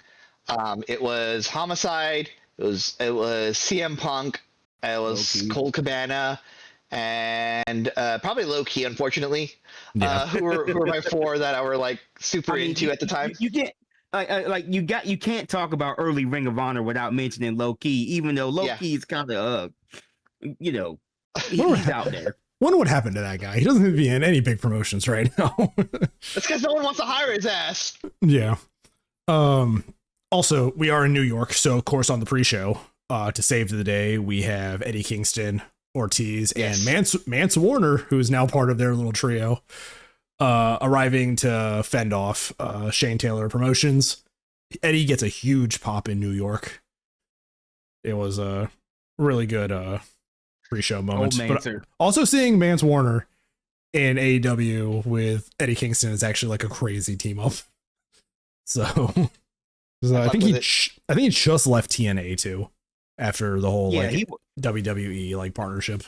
Yeah. It was Homicide, it was CM Punk, it was Colt Cabana, and probably Low Key, unfortunately. Who were my four that I were like super into at the time. You can't you can't talk about early Ring of Honor without mentioning Low Key, even though Low Key is kind of he's out there. Wonder what happened to that guy. He doesn't seem to be in any big promotions right now. That's because no one wants to hire his ass. Yeah. Also, we are in New York, so of course on the pre-show, to save the day, we have Eddie Kingston, Ortiz, and Mance Warner, who is now part of their little trio, arriving to fend off Shane Taylor Promotions. Eddie gets a huge pop in New York. It was a really good pre-show moment. But also seeing Mance Warner in AEW with Eddie Kingston is actually like a crazy team up. So I think he just left TNA too after the whole WWE like partnership.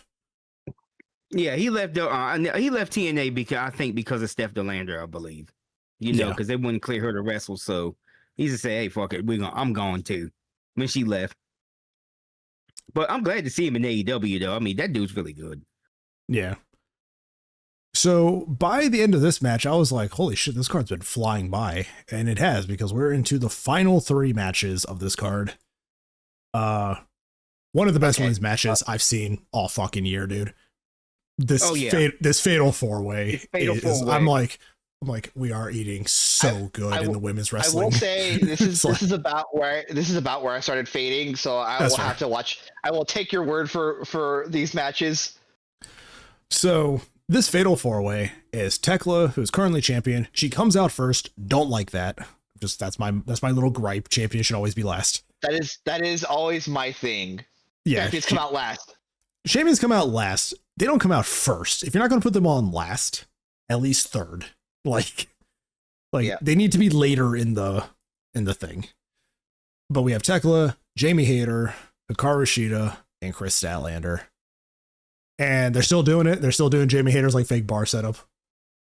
Yeah, he left TNA because of Steph DeLander, I believe. Because they wouldn't clear her to wrestle, so he just said, "Hey, fuck it, I'm going too." When she left, but I'm glad to see him in AEW though. I mean, that dude's really good. Yeah. So by the end of this match, I was like, "Holy shit, this card's been flying by," and it has, because we're into the final 3 matches of this card. One of the best women's matches I've seen all fucking year, dude. This fatal 4-way. I'm like, I'm like, we are eating so good in the women's wrestling. I will say this is about where I started fading. So I will have to watch. I will take your word for these matches. So this fatal 4-way is Tekla, who's currently champion. She comes out first. Don't like that. Just that's my little gripe. Champion should always be last. That is always my thing. Yeah, champions come out last. Champions come out last. They don't come out first. If you're not going to put them on last, at least third. Like they need to be later in the thing. But we have Tekla, Jamie Hayter, Hikaru Shida, and Chris Statlander. And they're still doing it. They're still doing Jamie Hayter's like fake bar setup,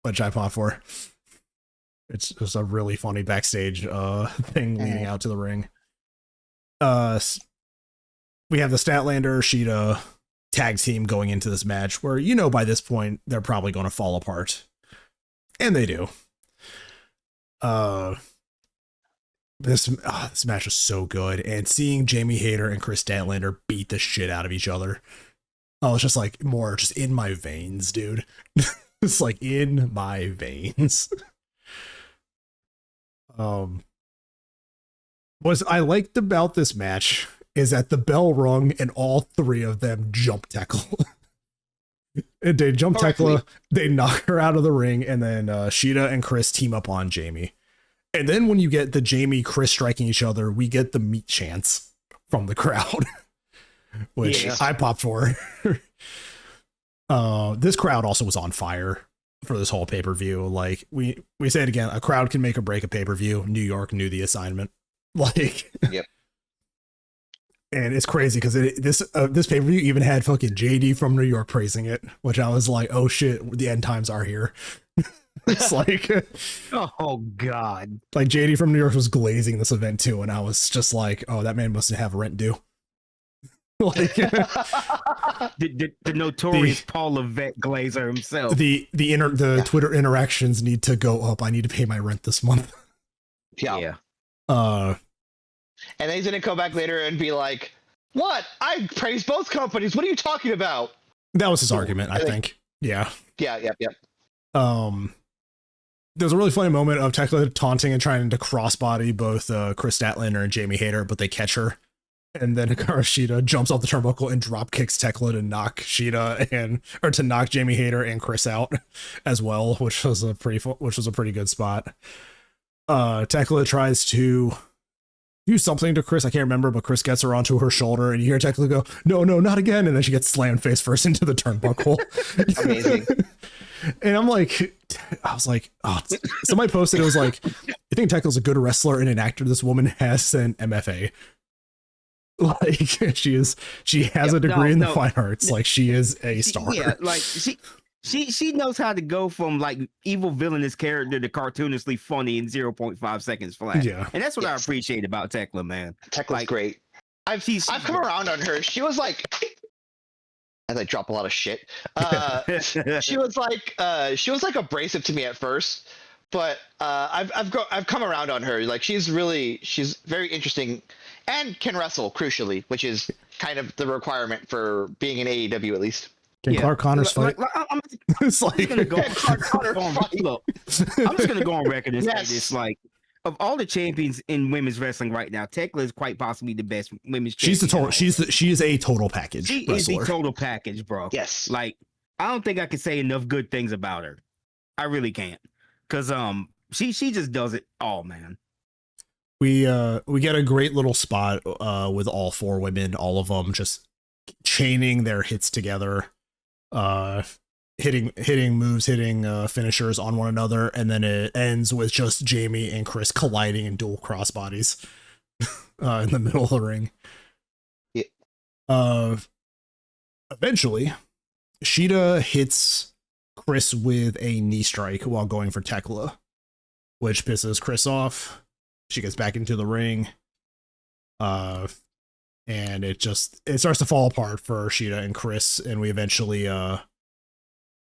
which I pop for. It's just a really funny backstage thing leading out to the ring. We have the Statlander Shida tag team going into this match where, by this point, they're probably going to fall apart. And they do. This match is so good. And seeing Jamie Hayter and Chris Statlander beat the shit out of each other. I was just like, more just in my veins, dude. It's like in my veins. What I liked about this match is that the bell rung and all three of them jump tackle. And they jump Tekla, they knock her out of the ring, and then Shida and Chris team up on Jamie. And then when you get the Jamie Chris striking each other, we get the meat chants from the crowd, which I popped for. This crowd also was on fire for this whole pay-per-view. Like we say it again, a crowd can make or break a pay-per-view. New York knew the assignment. Like, yep. And it's crazy because this pay-per-view even had fucking JD from New York praising it, which I was like, oh shit, the end times are here. It's like, oh god, like JD from New York was glazing this event too, and I was just like, oh, that man must have rent due. Like the notorious Paul Levesque glazer himself. The Twitter interactions need to go up. I need to pay my rent this month. Yeah. And he's gonna come back later and be like, "What? I praise both companies. What are you talking about?" That was his argument, I think. Yeah. Yeah. There's a really funny moment of Tekla taunting and trying to crossbody both Chris Statlander and Jamie Hayter, but they catch her. And then Hikaru Shida jumps off the turnbuckle and drop kicks Tekla to knock to knock Jamie Hayter and Chris out as well, which was a pretty good spot. Tekla tries to do something to Chris. I can't remember, but Chris gets her onto her shoulder, and you hear Tekla go, "No, not again!" And then she gets slammed face first into the turnbuckle. Amazing. And I was like, oh, somebody posted, it was like, "You think Tekla's a good wrestler and an actor? This woman has an MFA. Like she has a degree in the fine arts. Like she is a star. Yeah, like she knows how to go from like evil villainous character to cartoonishly funny in 0.5 seconds flat. Yeah, and that's what I appreciate about Tekla, man. Tekla's great. I've come around on her. She was like, as I drop a lot of shit. She was like abrasive to me at first, but I've come around on her. Like she's very interesting and can wrestle, crucially, which is kind of the requirement for being in AEW at least. Can Clark Connors fight? I'm just gonna go on record and say this: like, of all the champions in women's wrestling right now, Tekla is quite possibly the best women's champion. She is a total package. She is a total package, bro. Yes. Like, I don't think I can say enough good things about her. I really can't, because she just does it all, man. We get a great little spot with all four women, all of them just chaining their hits together, hitting moves, hitting finishers on one another, and then it ends with just Jamie and Chris colliding in dual crossbodies in the middle of the ring. Yeah. Eventually, Shida hits Chris with a knee strike while going for Tekla, which pisses Chris off. She gets back into the ring, and it starts to fall apart for Shida and Chris, and we eventually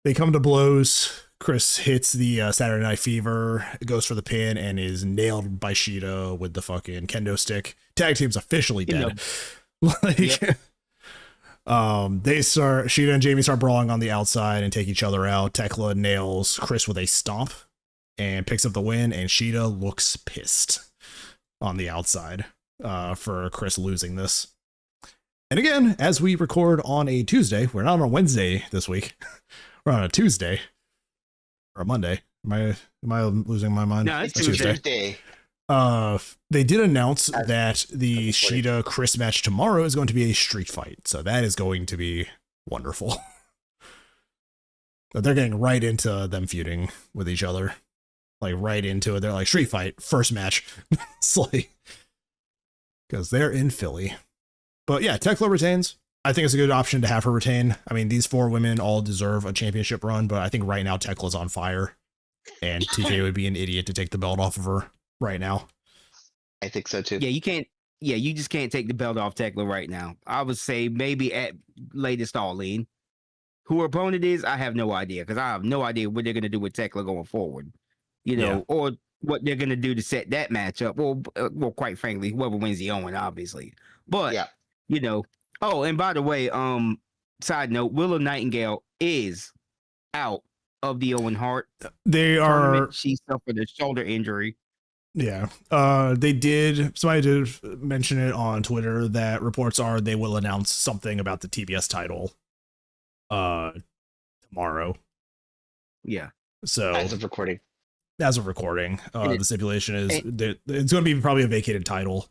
they come to blows. Chris hits the Saturday Night Fever, goes for the pin, and is nailed by Shida with the fucking kendo stick. Tag team's officially dead. Shida and Jamie start brawling on the outside and take each other out. Tekla nails Chris with a stomp, and picks up the win, and Sheeta looks pissed on the outside for Chris losing this. And again, as we record on a Tuesday, we're not on a Wednesday this week. We're on a Tuesday or a Monday. Am I losing my mind? No, it's Tuesday. They did announce that the Sheeta Chris match tomorrow is going to be a street fight. So that is going to be wonderful. But they're getting right into them feuding with each other. Like right into it. They're like street fight, first match. It's like, because they're in Philly. But yeah, Tekla retains. I think it's a good option to have her retain. I mean, these 4 women all deserve a championship run, but I think right now Tekla's on fire. And TJ would be an idiot to take the belt off of her right now. I think so too. Yeah, you can't. Yeah, you just can't take the belt off Tekla right now. I would say maybe at latest All-In. Who her opponent is, I have no idea, because I have no idea what they're going to do with Tekla going forward. You know, or what they're going to do to set that match up. Well, quite frankly, whoever wins the Owen, obviously. But, you know, oh, and by the way, side note, Willow Nightingale is out of the Owen Hart. They are. She suffered a shoulder injury. Yeah. Somebody did mention it on Twitter that reports are they will announce something about the TBS title tomorrow. Yeah. So as of recording, the stipulation is that it's going to be probably a vacated title,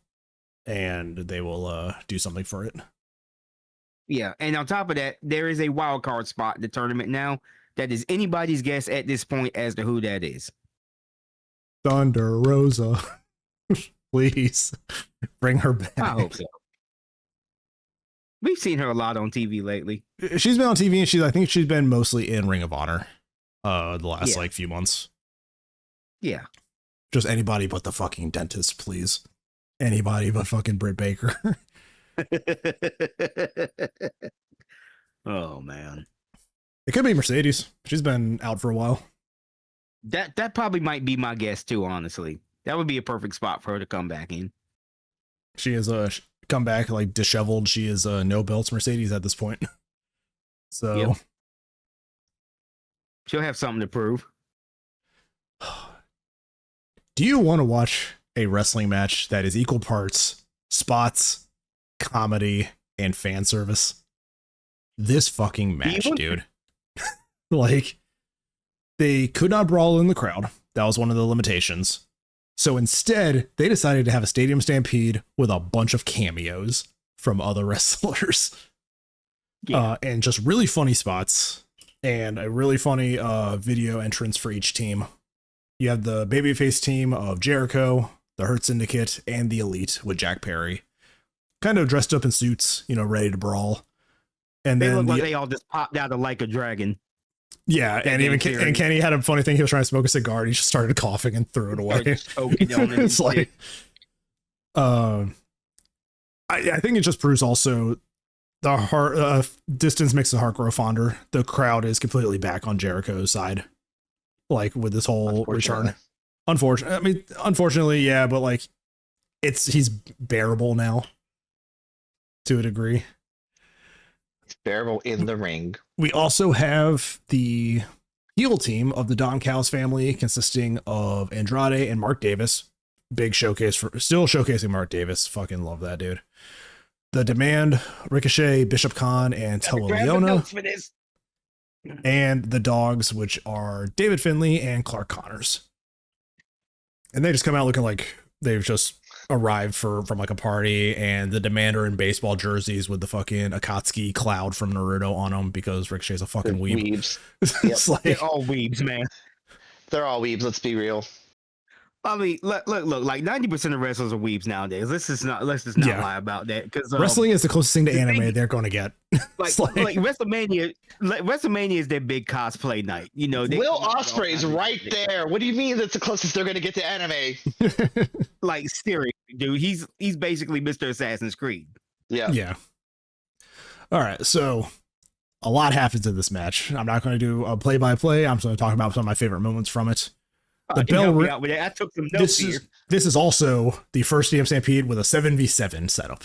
and they will do something for it. Yeah, and on top of that, there is a wild card spot in the tournament now that is anybody's guess at this point as to who that is. Thunder Rosa, please bring her back. I hope so. We've seen her a lot on TV lately. She's been on TV, and I think she's been mostly in Ring of Honor the last few months. Yeah. Just anybody but the fucking dentist, please. Anybody but fucking Britt Baker. Oh man. It could be Mercedes. She's been out for a while. That probably might be my guess too, honestly. That would be a perfect spot for her to come back in. She is come back like disheveled. She is no belts Mercedes at this point. So she'll have something to prove. Do you want to watch a wrestling match that is equal parts spots, comedy, and fan service? This fucking match, dude. Like, they could not brawl in the crowd. That was one of the limitations. So instead, they decided to have a stadium stampede with a bunch of cameos from other wrestlers. And just really funny spots and a really funny video entrance for each team. You have the babyface team of Jericho, the Hurt Syndicate, and the Elite with Jack Perry. Kind of dressed up in suits, you know, ready to brawl. And they then look like they all just popped out of like a dragon. Yeah, and even Kenny had a funny thing. He was trying to smoke a cigar, and he just started coughing and threw it away. It's like, I think it just proves also the heart distance makes the heart grow fonder. The crowd is completely back on Jericho's side, like with this whole return. Unfortunately, yeah, but like he's bearable now to a degree. Bearable in the ring. We also have the heel team of the Don Callis family, consisting of Andrade and Mark Davis. Big showcase still showcasing Mark Davis. Fucking love that dude. The Demand, Ricochet, Bishop Khan, and Toa Leona. And the Dogs, which are David Finlay and Clark Connors. And they just come out looking like they've just arrived from like a party, and the Demander in baseball jerseys with the fucking Akatsuki cloud from Naruto on them because Ricochet's a fucking weeb. Weebs. It's like, they're all weebs, man. They're all weebs. Let's be real. I mean, look, like 90% of wrestlers are weebs nowadays. Let's just not lie about that, because wrestling is the closest thing to anime they're going to get. Like WrestleMania is their big cosplay night. You know, Will Ospreay's right there. What do you mean that's the closest they're going to get to anime? Like, seriously, dude, he's basically Mr. Assassin's Creed. Yeah. All right, so a lot happens in this match. I'm not going to do a play-by-play. I'm just going to talk about some of my favorite moments from it. The bell ring. I took some notes here. This is also the first DM Stampede with a 7v7 setup.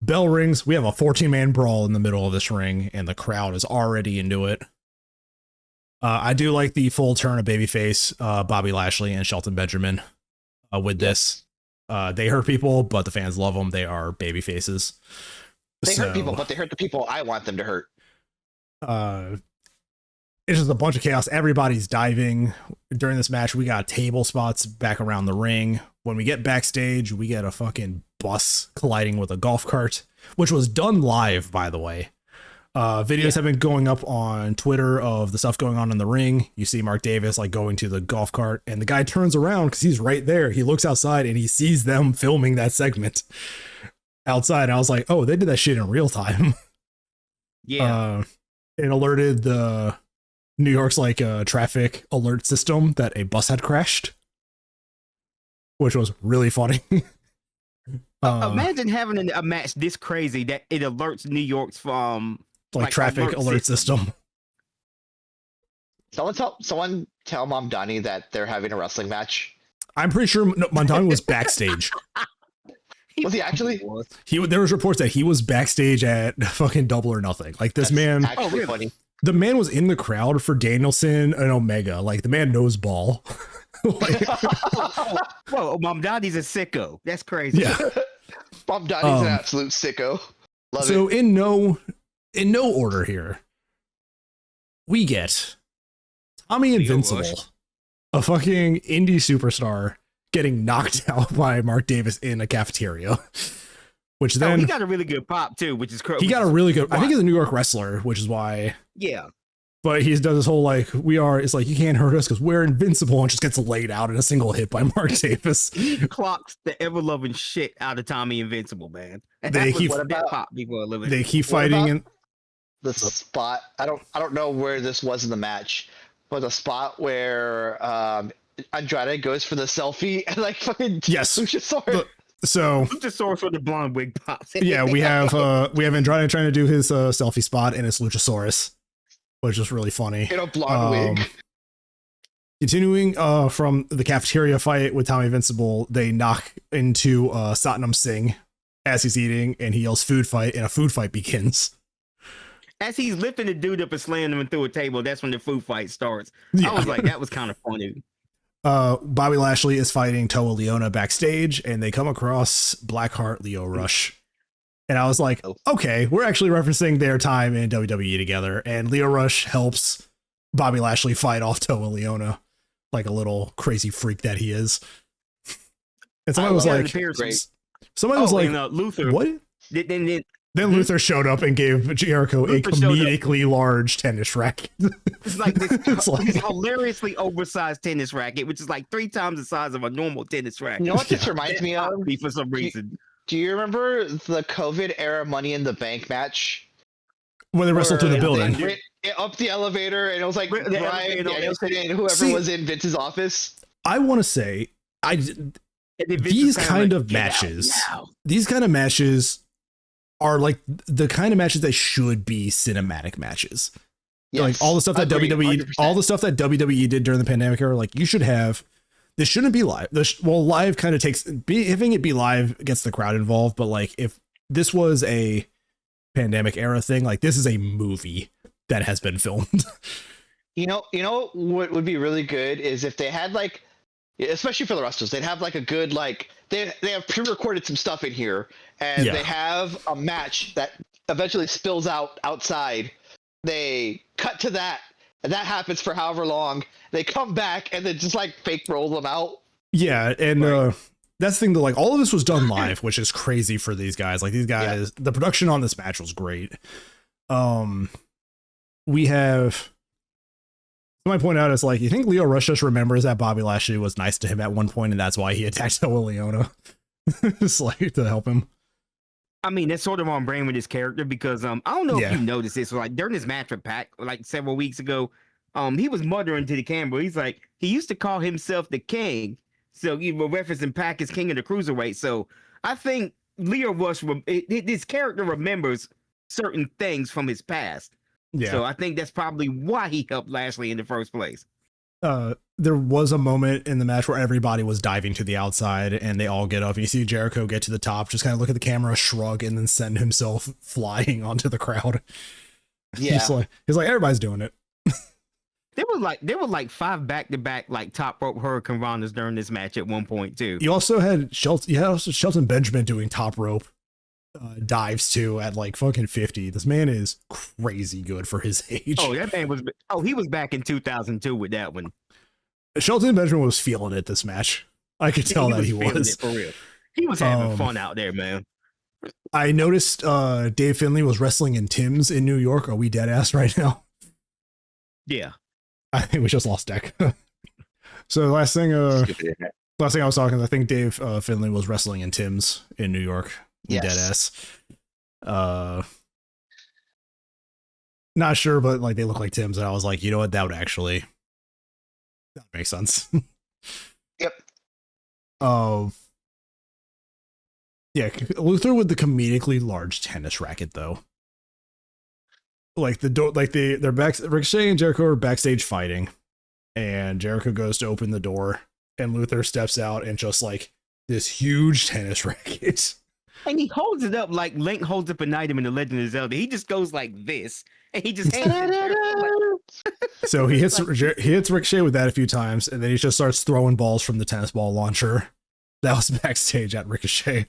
Bell rings. We have a 14-man brawl in the middle of this ring, and the crowd is already into it. I do like the full turn of babyface, Bobby Lashley and Shelton Benjamin with this. They hurt people, but the fans love them. They are baby faces. They hurt people, but they hurt the people I want them to hurt. It's just a bunch of chaos. Everybody's diving during this match. We got table spots back around the ring. When we get backstage, we get a fucking bus colliding with a golf cart, which was done live, by the way. Videos have been going up on Twitter of the stuff going on in the ring. You see Mark Davis like going to the golf cart, and the guy turns around because he's right there. He looks outside and he sees them filming that segment outside. I was like, oh, they did that shit in real time. Yeah. It alerted the New York's like traffic alert system that a bus had crashed, which was really funny. Imagine having a match this crazy that it alerts New York's like traffic alert system. Someone tell Mom Donnie that they're having a wrestling match. I'm pretty sure Mondani was backstage. Was he actually? There was reports that he was backstage at fucking Double or Nothing. Like this man. Actually funny. The man was in the crowd for Danielson and Omega. Like the man knows ball. Like, whoa, Mom Donnie's a sicko. That's crazy. Yeah. Mom Donnie's an absolute sicko. Love it. So in no order here, we get Tommy Invincible, a fucking indie superstar, getting knocked out by Mark Davis in a cafeteria. Which then he got a really good pop too, which is crazy. He got a really good. I think he's a New York wrestler, which is why. Yeah. But he does this whole like it's like you can't hurt us because we're invincible, and just gets laid out in a single hit by Mark Davis. He clocks the ever loving shit out of Tommy Invincible, man. They keep fighting in the spot. I don't know where this was in the match, but the spot where Andrade goes for the selfie and like fucking Luchasaurus. So Luchasaurus with the blonde wig pops. Yeah, we have Andrade trying to do his selfie spot, and it's Luchasaurus, which is really funny. In a blonde wig. Continuing from the cafeteria fight with Tommy Invincible, they knock into Satnam Singh as he's eating, and he yells "food fight," and a food fight begins. As he's lifting the dude up and slamming him through a table, that's when the food fight starts. Yeah. I was like, that was kind of funny. Bobby Lashley is fighting Toa Leona backstage, and they come across Blackheart Leo Rush. And I was like, okay, we're actually referencing their time in WWE together. And Leo Rush helps Bobby Lashley fight off Toa Leona like a little crazy freak that he is. And somebody was like, Luther. What? Then Luther showed up and gave Jericho a comedically large tennis racket. It's like this hilariously oversized tennis racket, which is like 3 times the size of a normal tennis racket. You know what this reminds me of? For some reason. Do you remember the COVID era Money in the Bank match? When they wrestled through the building. Up the elevator, and it was like Brian Danielson and whoever was in Vince's office. I want to say, these kind of matches are like the kind of matches that should be cinematic matches. Yes, like all the stuff that WWE did during the pandemic era, like you should have. This shouldn't be live. Live kind of having it be live gets the crowd involved, but like if this was a pandemic era thing, like this is a movie that has been filmed. You know what would be really good is if they had like, especially for the wrestlers, they'd have like a good like they have pre-recorded some stuff in here, and they have a match that eventually spills outside. They cut to that, and that happens for however long. They come back and then just like fake roll them out. Yeah, and that's the thing that like all of this was done live, which is crazy for these guys. Like these guys, the production on this match was great. We have. My point out is like, you think Leo Rush just remembers that Bobby Lashley was nice to him at one point, and that's why he attacked Toa Leona, just like to help him. I mean, that's sort of on brand with his character because I don't know if you noticed this. Like during his match with Pac, like several weeks ago, he was muttering to the camera. He's like, he used to call himself the King, so he was referencing Pac as King of the Cruiserweight. So I think Leo Rush, his character remembers certain things from his past. Yeah. So I think that's probably why he helped Lashley in the first place. There was a moment in the match where everybody was diving to the outside and they all get up. And you see Jericho get to the top, just kind of look at the camera, shrug, and then send himself flying onto the crowd. Yeah. He's like, everybody's doing it. There were like 5 back-to-back like top rope hurricane rounders during this match at one point too. You also had Shelton Benjamin doing top rope dives too at like fucking 50. This man is crazy good for his age. Oh, that man was. Oh, he was back in 2002 with that one. Shelton Benjamin was feeling it this match. I could tell that he was for real. He was having fun out there, man. I noticed Dave Finlay was wrestling in Tim's in New York. Are we dead ass right now? Yeah. I think we just lost deck. So the last thing I was talking, I think Dave Finlay was wrestling in Tim's in New York. Yes. Dead ass. Not sure, but like they look like Tim's, and I was like, you know what, that makes sense. Yep. Yeah, Luther with the comedically large tennis racket though. Like they're back. Ricochet and Jericho are backstage fighting, and Jericho goes to open the door, and Luther steps out and just like this huge tennis racket. And he holds it up like Link holds up an item in The Legend of Zelda. He just goes like this, and he just hands it. So he hits Ricochet with that a few times, and then he just starts throwing balls from the tennis ball launcher. That was backstage at Ricochet.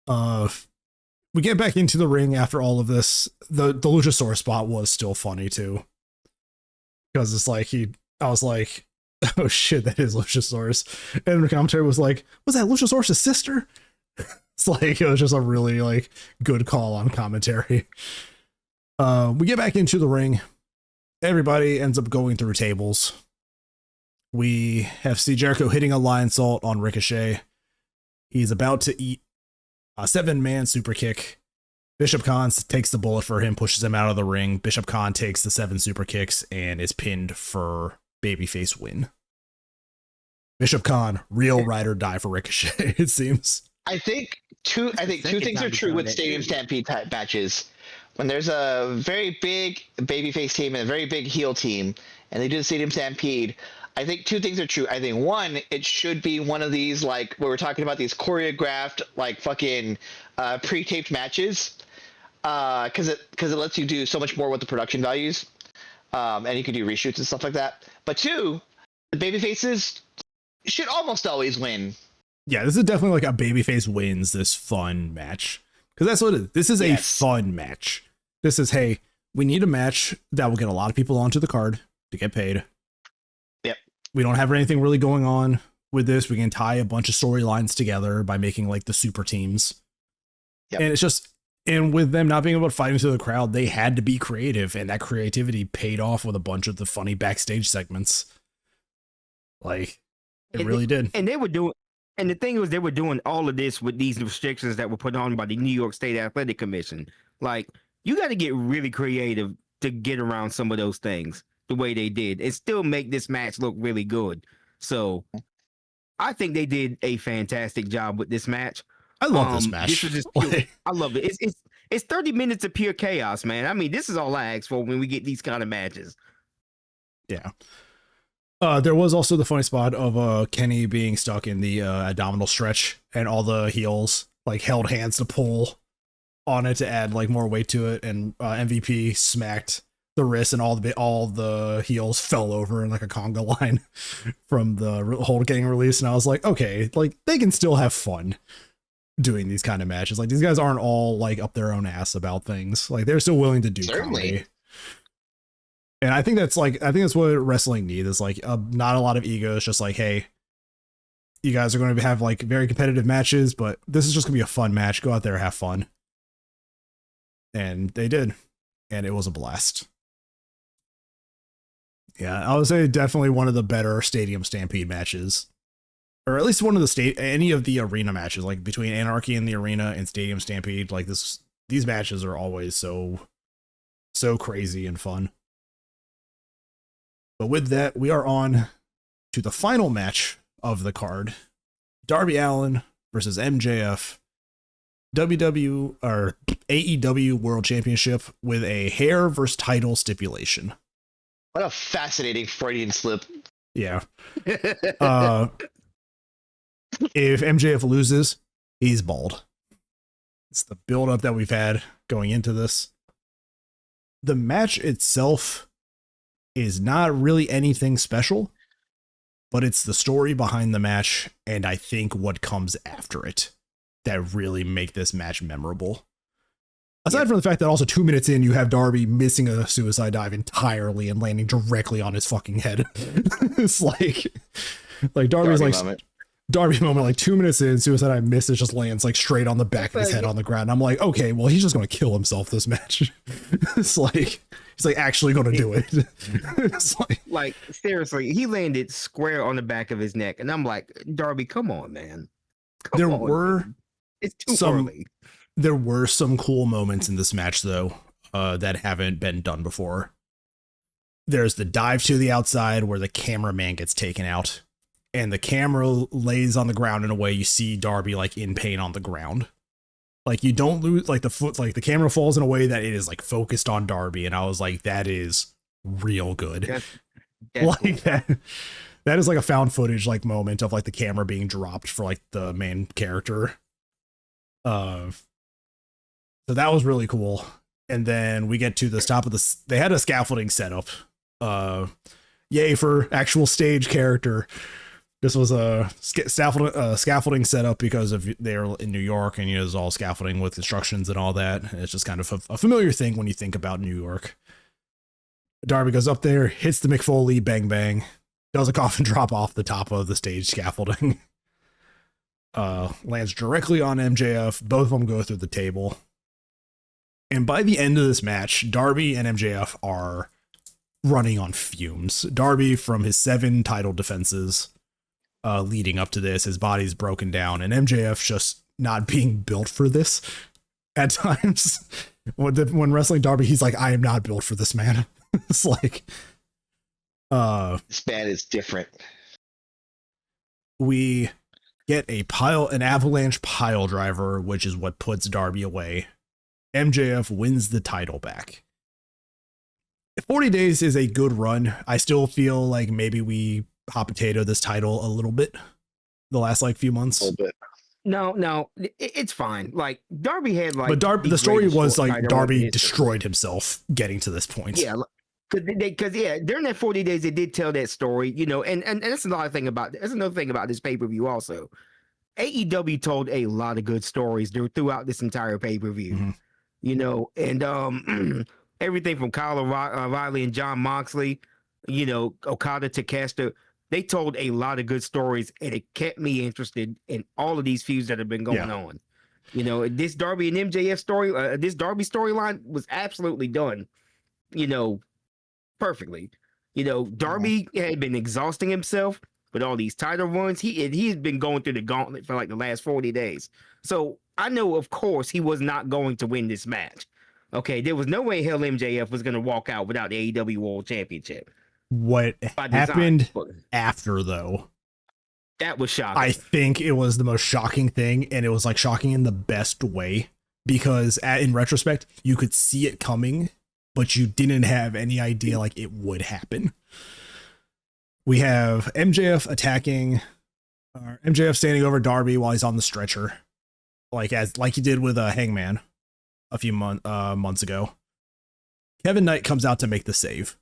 We get back into the ring after all of this. The Luchasaurus spot was still funny too, because it's like I was like, oh shit, that is Luchasaurus, and the commentary was like, was that Luchasaurus' sister? It's like it was just a really like good call on commentary. We get back into the ring. Everybody ends up going through tables. We have C. Jericho hitting a lion salt on Ricochet. He's about to eat a 7-man super kick. Bishop Khan takes the bullet for him, pushes him out of the ring. Bishop Khan takes the 7 super kicks and is pinned for babyface win. Bishop Khan, real ride or die for Ricochet, it seems. I think two things are true with Stadium Stampede type matches. When there's a very big babyface team and a very big heel team, and they do the Stadium Stampede, I think 2 things are true. I think 1, it should be one of these like where we're talking about these choreographed like fucking pre-taped matches, because it lets you do so much more with the production values, and you can do reshoots and stuff like that. But 2, the babyfaces should almost always win. Yeah, this is definitely like a babyface wins this fun match, because that's what it is. This is a fun match. This is, hey, we need a match that will get a lot of people onto the card to get paid. Yep. We don't have anything really going on with this. We can tie a bunch of storylines together by making like the super teams. Yep. And it's just, and with them not being able to fight into the crowd, they had to be creative, and that creativity paid off with a bunch of the funny backstage segments. Like, it really did. And they were doing, and the thing was, they were doing all of this with these restrictions that were put on by the New York State Athletic Commission. Like, you got to get really creative to get around some of those things the way they did and still make this match look really good. So I think they did a fantastic job with this match. I love this match. This was just pure, I love it. It's 30 minutes of pure chaos, man. I mean, this is all I ask for when we get these kind of matches. Yeah. There was also the funny spot of Kenny being stuck in the abdominal stretch, and all the heels like held hands to pull on it to add like more weight to it, and MVP smacked the wrist, and all the heels fell over in like a conga line from the hold getting released. And I was like, okay, like they can still have fun doing these kind of matches. Like these guys aren't all like up their own ass about things. Like they're still willing to do comedy. And I think that's what wrestling needs, is like not a lot of egos, just like, hey, you guys are going to have like very competitive matches, but this is just gonna be a fun match. Go out there, have fun. And they did, and it was a blast. Yeah, I would say definitely one of the better Stadium Stampede matches, or at least one of the any of the arena matches, like between Anarchy in the Arena and Stadium Stampede. Like these matches are always so crazy and fun. But with that, we are on to the final match of the card. Darby Allin versus MJF. AEW World Championship with a hair versus title stipulation. What a fascinating Freudian slip. Yeah. If MJF loses, he's bald. It's the build-up that we've had going into this. The match itself is not really anything special, but it's the story behind the match, and I think what comes after it that really make this match memorable. Aside from the fact that also 2 minutes in, you have Darby missing a suicide dive entirely and landing directly on his fucking head. It's like Darby's Darby moment, like 2 minutes in, suicide dive misses, just lands like straight on the back of his head on the ground. I'm like, okay, well, he's just going to kill himself this match. It's like, he's like actually going to do it. It's like, seriously, he landed square on the back of his neck. And I'm like, Darby, come on, man. It's too early. There were some cool moments in this match, though, that haven't been done before. There's the dive to the outside where the cameraman gets taken out, and the camera lays on the ground in a way you see Darby like in pain on the ground. Like you don't lose like the camera falls in a way that it is like focused on Darby, and I was like, that is real good. That's like cool. That is like a found footage like moment of like the camera being dropped for like the main character. So that was really cool. And then we get to the top of they had a scaffolding setup. Yay for actual stage character. This was a scaffolding setup because of they're in New York, and there's all scaffolding with instructions and all that. And it's just kind of a familiar thing when you think about New York. Darby goes up there, hits the McFoley, bang bang, does a coffin drop off the top of the stage scaffolding. Lands directly on MJF. Both of them go through the table. And by the end of this match, Darby and MJF are running on fumes. Darby, from his 7 title defenses leading up to this, his body's broken down, and MJF just not being built for this at times. When wrestling Darby, he's like, I am not built for this, man. It's like... this man is different. We get an avalanche pile driver, which is what puts Darby away. MJF wins the title back. 40 days is a good run. I still feel like maybe we hot potato this title a little bit the last like few months. A little bit. No, it's fine. Like Darby had like, but the story was like Darby destroyed himself getting to this point. Yeah, because during that 40 days they did tell that story, you know, and that's another thing about this pay-per-view also. AEW told a lot of good stories throughout this entire pay-per-view. Mm-hmm. You know, and everything from Kyle O'Reilly and John Moxley, you know, Okada to Caster, they told a lot of good stories, and it kept me interested in all of these feuds that have been going on. You know, this Darby and MJF story, this Darby storyline was absolutely done, you know, perfectly. You know, Darby had been exhausting himself with all these title runs. He's been going through the gauntlet for like the last 40 days. So I know, of course, he was not going to win this match. Okay, there was no way hell MJF was going to walk out without the AEW World Championship. What happened after, though? That was shocking. I think it was the most shocking thing, and it was like shocking in the best way, because in retrospect, you could see it coming, but you didn't have any idea like it would happen. We have MJF MJF standing over Darby while he's on the stretcher, like he did with Hangman a few months ago. Kevin Knight comes out to make the save,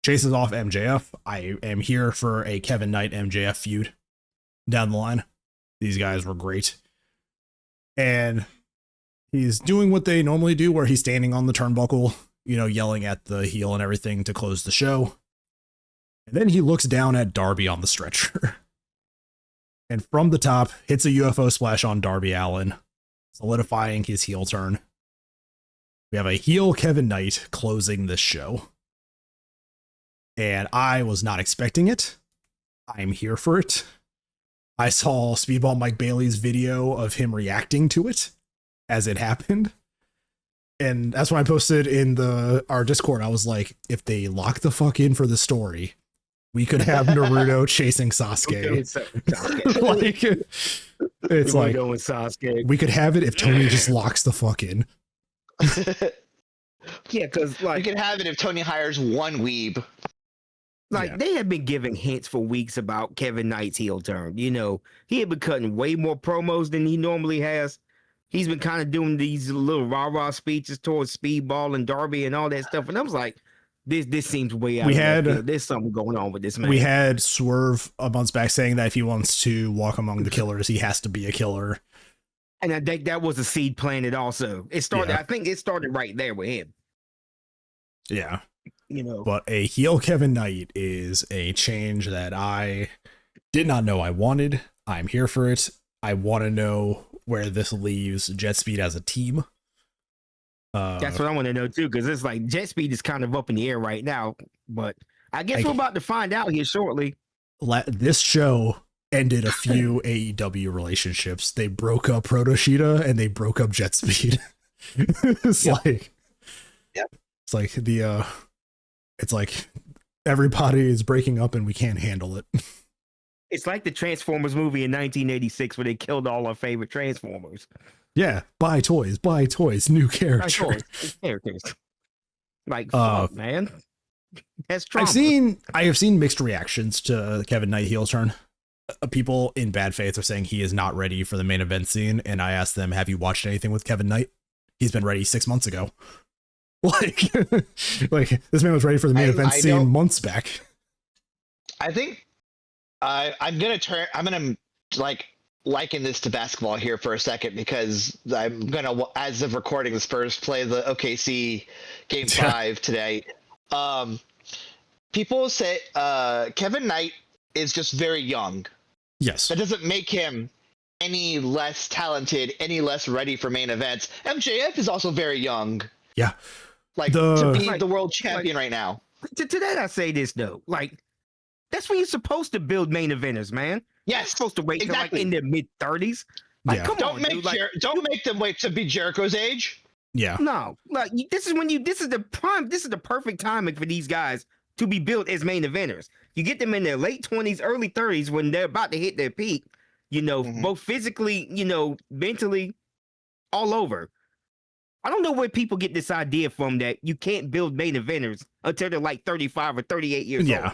chases off MJF. I am here for a Kevin Knight MJF feud down the line. These guys were great, and he's doing what they normally do, where he's standing on the turnbuckle, you know, yelling at the heel and everything to close the show. And then he looks down at Darby on the stretcher, and from the top hits a UFO splash on Darby Allin, solidifying his heel turn. We have a heel Kevin Knight closing this show, and I was not expecting it. I'm here for it. I saw Speedball Mike Bailey's video of him reacting to it as it happened, and that's when I posted in our Discord. I was like, if they lock the fuck in for the story, we could have Naruto chasing Sasuke. Like, it's like going Sasuke. We could have it if Tony just locks the fuck in. Yeah, because like you can have it if Tony hires one weeb. Like they have been giving hints for weeks about Kevin Knight's heel turn. You know, he had been cutting way more promos than he normally has. He's been kind of doing these little rah-rah speeches towards Speedball and Darby and all that stuff. And I was like, This seems way out. There's something going on with this man. We had Swerve a month back saying that if he wants to walk among the killers, he has to be a killer. And I think that was a seed planted also. It started, I think it started right there with him. Yeah. You know. But a heel Kevin Knight is a change that I did not know I wanted. I'm here for it. I want to know where this leaves Jet Speed as a team. That's what I want to know too, because it's like Jet Speed is kind of up in the air right now. But I guess we're about to find out here shortly. This show ended a few AEW relationships. They broke up Protoshita and they broke up Jet Speed. It's like everybody is breaking up and we can't handle it. It's like the Transformers movie in 1986 where they killed all our favorite Transformers. Yeah, buy toys, new characters. Like, fuck, man. That's trauma. I have seen mixed reactions to Kevin Knight heel turn. People in bad faith are saying he is not ready for the main event scene, and I asked them, have you watched anything with Kevin Knight? He's been ready 6 months ago. Like this man was ready for the main event scene months back. I think I'm gonna liken this to basketball here for a second, because I'm gonna, as of recording, the Spurs play the OKC Game 5 today. People say Kevin Knight is just very young. Yes, that doesn't make him any less talented, any less ready for main events. MJF is also very young. Yeah, to be the world champion right now. To that, I say this though, that's when you're supposed to build main eventers, man. Yes, you're supposed to wait till in their mid-30s. Come on, don't make them wait to be Jericho's age. Yeah, no, this is the perfect timing for these guys to be built as main eventers. You get them in their late 20s, early 30s when they're about to hit their peak. Both physically, mentally, all over. I don't know where people get this idea from that you can't build main eventers until they're like 35 or 38 years old.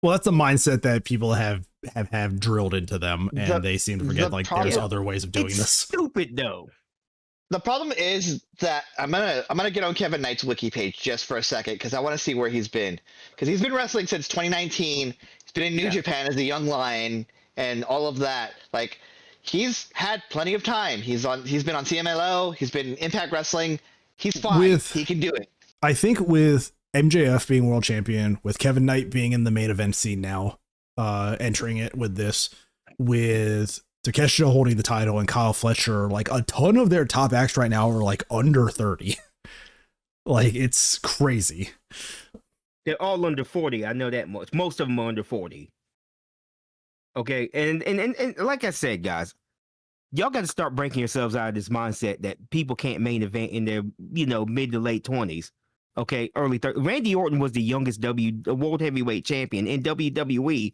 Well, that's a mindset that people have drilled into them, and they seem to forget there's other ways of doing this. Stupid though. The problem is that I'm gonna get on Kevin Knight's wiki page just for a second, because I want to see where he's been, because he's been wrestling since 2019. He's been in New Japan as a young lion and all of that. He's had plenty of time. He's been on CMLL. He's been in Impact Wrestling. He's fine. He can do it. I think with MJF being world champion, with Kevin Knight being in the main event scene now, entering it with this, with Takeshita holding the title and Kyle Fletcher, a ton of their top acts right now are under 30. It's crazy. They're all under 40. I know that much. Most of them are under 40. Okay, and like I said, guys, y'all got to start breaking yourselves out of this mindset that people can't main event in their mid to late 20s. Okay, early 30s. Randy Orton was the youngest world heavyweight champion in WWE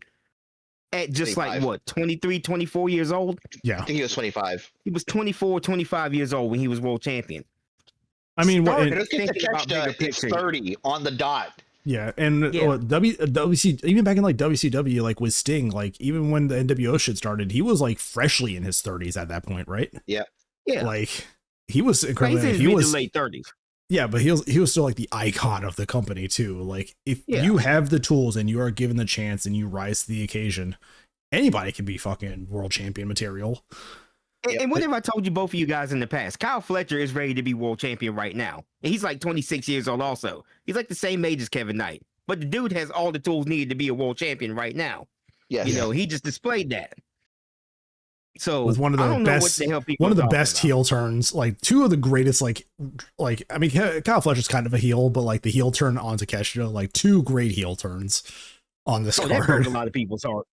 at just 25. 23, 24 years old. Yeah, I think he was 25. He was 24, 25 years old when he was world champion. I mean, it's 30 on the dot. Yeah, and WC, even back in WCW, with Sting, even when the NWO shit started, he was freshly in his 30s at that point, right? Yeah, he was incredible. He was late 30s. Yeah, but he was still the icon of the company too. If you have the tools and you are given the chance and you rise to the occasion, anybody can be fucking world champion material. And what have I told you, both of you guys, in the past? Kyle Fletcher is ready to be world champion right now. And he's 26 years old also. He's the same age as Kevin Knight. But the dude has all the tools needed to be a world champion right now. Yes. He just displayed that. So with one of the best heel turns, two of the greatest, I mean, Kyle Fletcher's kind of a heel, but the heel turn on Takeshita, two great heel turns on this card. That broke a lot of people's heart.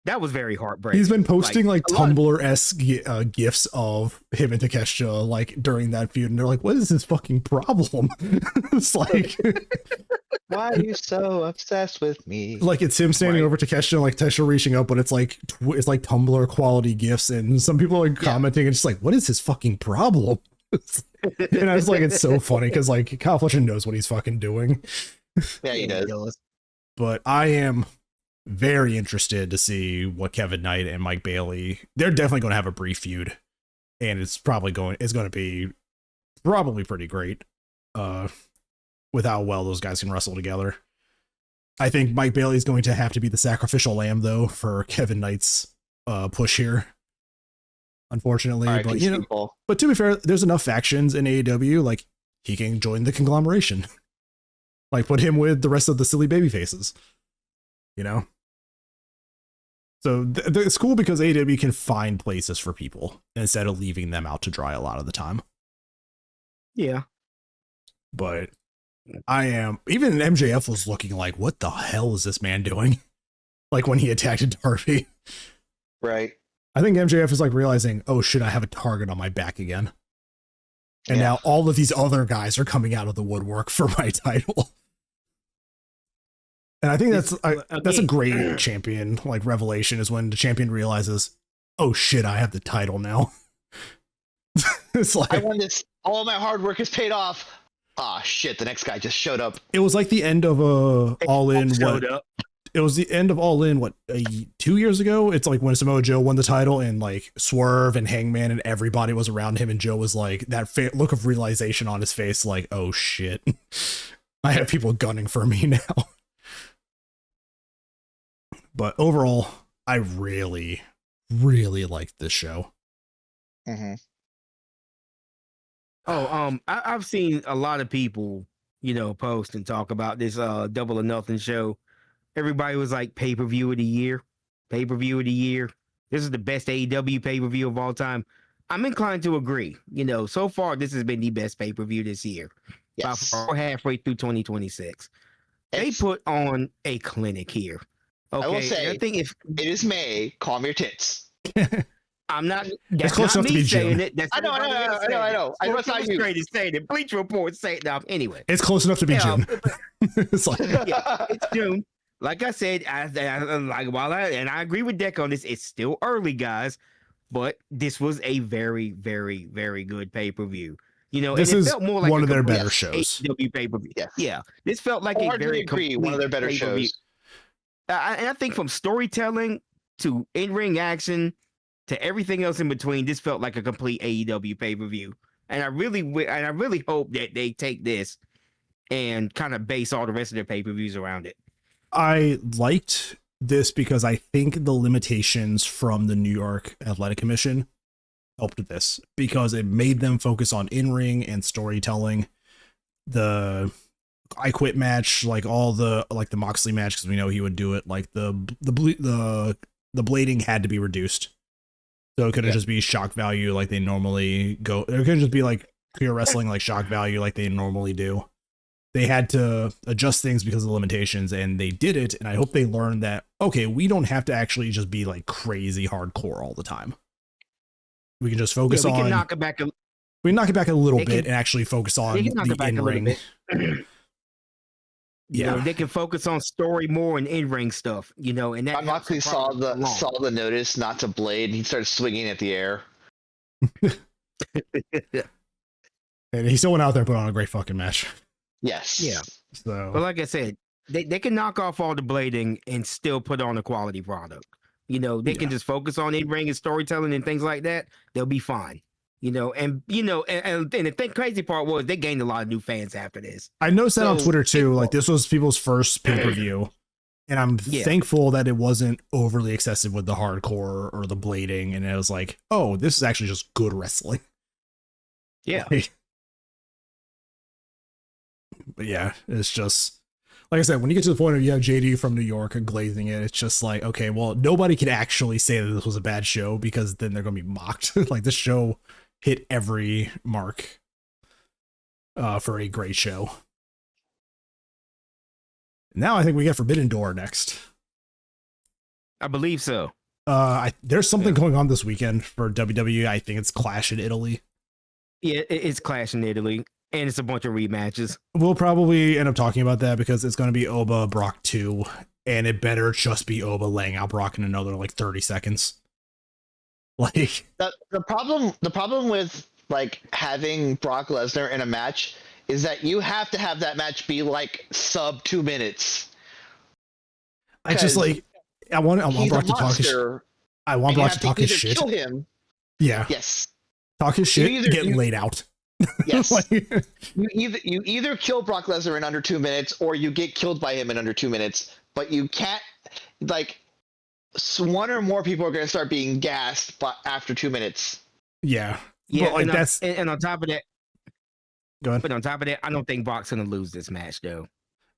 That was very heartbreaking. He's been posting Tumblr-esque gifs of him and Takeshita during that feud, and they're what is this fucking problem? It's why are you so obsessed with me? It's him standing over Takeshita, Takeshita reaching up, but it's it's Tumblr quality gifs, and some people are commenting and just what is his fucking problem? And I was it's so funny because Kyle Fletcher knows what he's fucking doing. Yeah, he does. But I am very interested to see what Kevin Knight and Mike Bailey, they're definitely going to have a brief feud, and it's going to be probably pretty great. with how well those guys can wrestle together. I think Mike Bailey is going to have to be the sacrificial lamb, though, for Kevin Knight's push here. Unfortunately, but but to be fair, there's enough factions in AEW. Like, he can join the conglomeration. Like, put him with the rest of the silly baby faces. You know. So it's cool because AEW can find places for people instead of leaving them out to dry a lot of the time. Yeah. But even MJF was looking like, what the hell is this man doing? Like when he attacked Darby. Right. I think MJF is like realizing, oh shit, I have a target on my back again. And now all of these other guys are coming out of the woodwork for my title. And I think that's a great champion like revelation, is when the champion realizes, oh shit, I have the title now. It's like, I won this. All my hard work has paid off. Ah, shit! The next guy just showed up. It was like the end of All In. It was the end of All In. 2 years ago? It's like when Samoa Joe won the title, and like Swerve and Hangman and everybody was around him, and Joe was like that look of realization on his face, like, oh shit, I have people gunning for me now. But overall, I really, really liked this show. Mm-hmm. Oh, I've seen a lot of people, post and talk about this Double or Nothing show. Everybody was like, pay-per-view of the year. Pay-per-view of the year. This is the best AEW pay-per-view of all time. I'm inclined to agree. So far, this has been the best pay-per-view this year. Yes. About halfway through 2026. They put on a clinic here. Okay, I will say, I think if it is May, calm your tits. I'm not. That's close enough to be June. I know. I know. Sports Illustrated saying it. Bleacher Report saying it. Anyway, it's close enough to be June. It's like, it's June. Like I said, I agree with Deck on this. It's still early, guys, but this was a very, very, very good pay per view. This is felt more like one of their better shows. AEW pay per view. Yeah, this felt like a very complete one of their better pay-per-view. shows. And I think from storytelling to in-ring action to everything else in between, this felt like a complete AEW pay-per-view. And I really hope that they take this and kind of base all the rest of their pay-per-views around it. I liked this because I think the limitations from the New York Athletic Commission helped this, because it made them focus on in-ring and storytelling. The I Quit match, like all the Moxley match, because we know he would do it. Like the blading had to be reduced, so it couldn't just be shock value like they normally go. It couldn't just be like pure wrestling like shock value like they normally do. They had to adjust things because of the limitations, and they did it. And I hope they learned that, okay, we don't have to actually just be like crazy hardcore all the time. We can just focus on. We can knock it back. We knock it back a little bit and actually focus on the in-ring. Yeah, they can focus on story more and in-ring stuff, and that Moxley saw the notice not to blade. He started swinging at the air. And he still went out there and put on a great fucking match. Yes. Yeah. So, but like I said, they can knock off all the blading and still put on a quality product. They can just focus on in-ring and storytelling and things like that. They'll be fine. And the crazy part was they gained a lot of new fans after this. I noticed that on Twitter too. Like, this was people's first pay-per-view, and I'm thankful that it wasn't overly excessive with the hardcore or the blading, and it was like, oh, this is actually just good wrestling. Yeah. But yeah, it's just like I said, when you get to the point of you have JD from New York and glazing it, it's just like, okay, well, nobody can actually say that this was a bad show, because then they're going to be mocked. Like, this show hit every mark for a great show. Now I think we get Forbidden Door next. I believe so. There's something going on this weekend for WWE. I think it's Clash in Italy. Yeah, it's Clash in Italy, and it's a bunch of rematches. We'll probably end up talking about that, because it's going to be Oba Brock 2, and it better just be Oba laying out Brock in another like 30 seconds. Like, the problem with like having Brock Lesnar in a match is that you have to have that match be like sub 2 minutes. I just like I want Brock to talk his shit. I want Brock to talk his shit. Kill him. Yeah. Yes. Talk his shit. Get laid out. Yes. Like, you either kill Brock Lesnar in under 2 minutes, or you get killed by him in under 2 minutes. But you can't, like, one or more people are going to start being gassed after 2 minutes. Yeah. Yeah, but, like, and on top of that, go ahead. But on top of that, I don't think Brock's gonna lose this match though.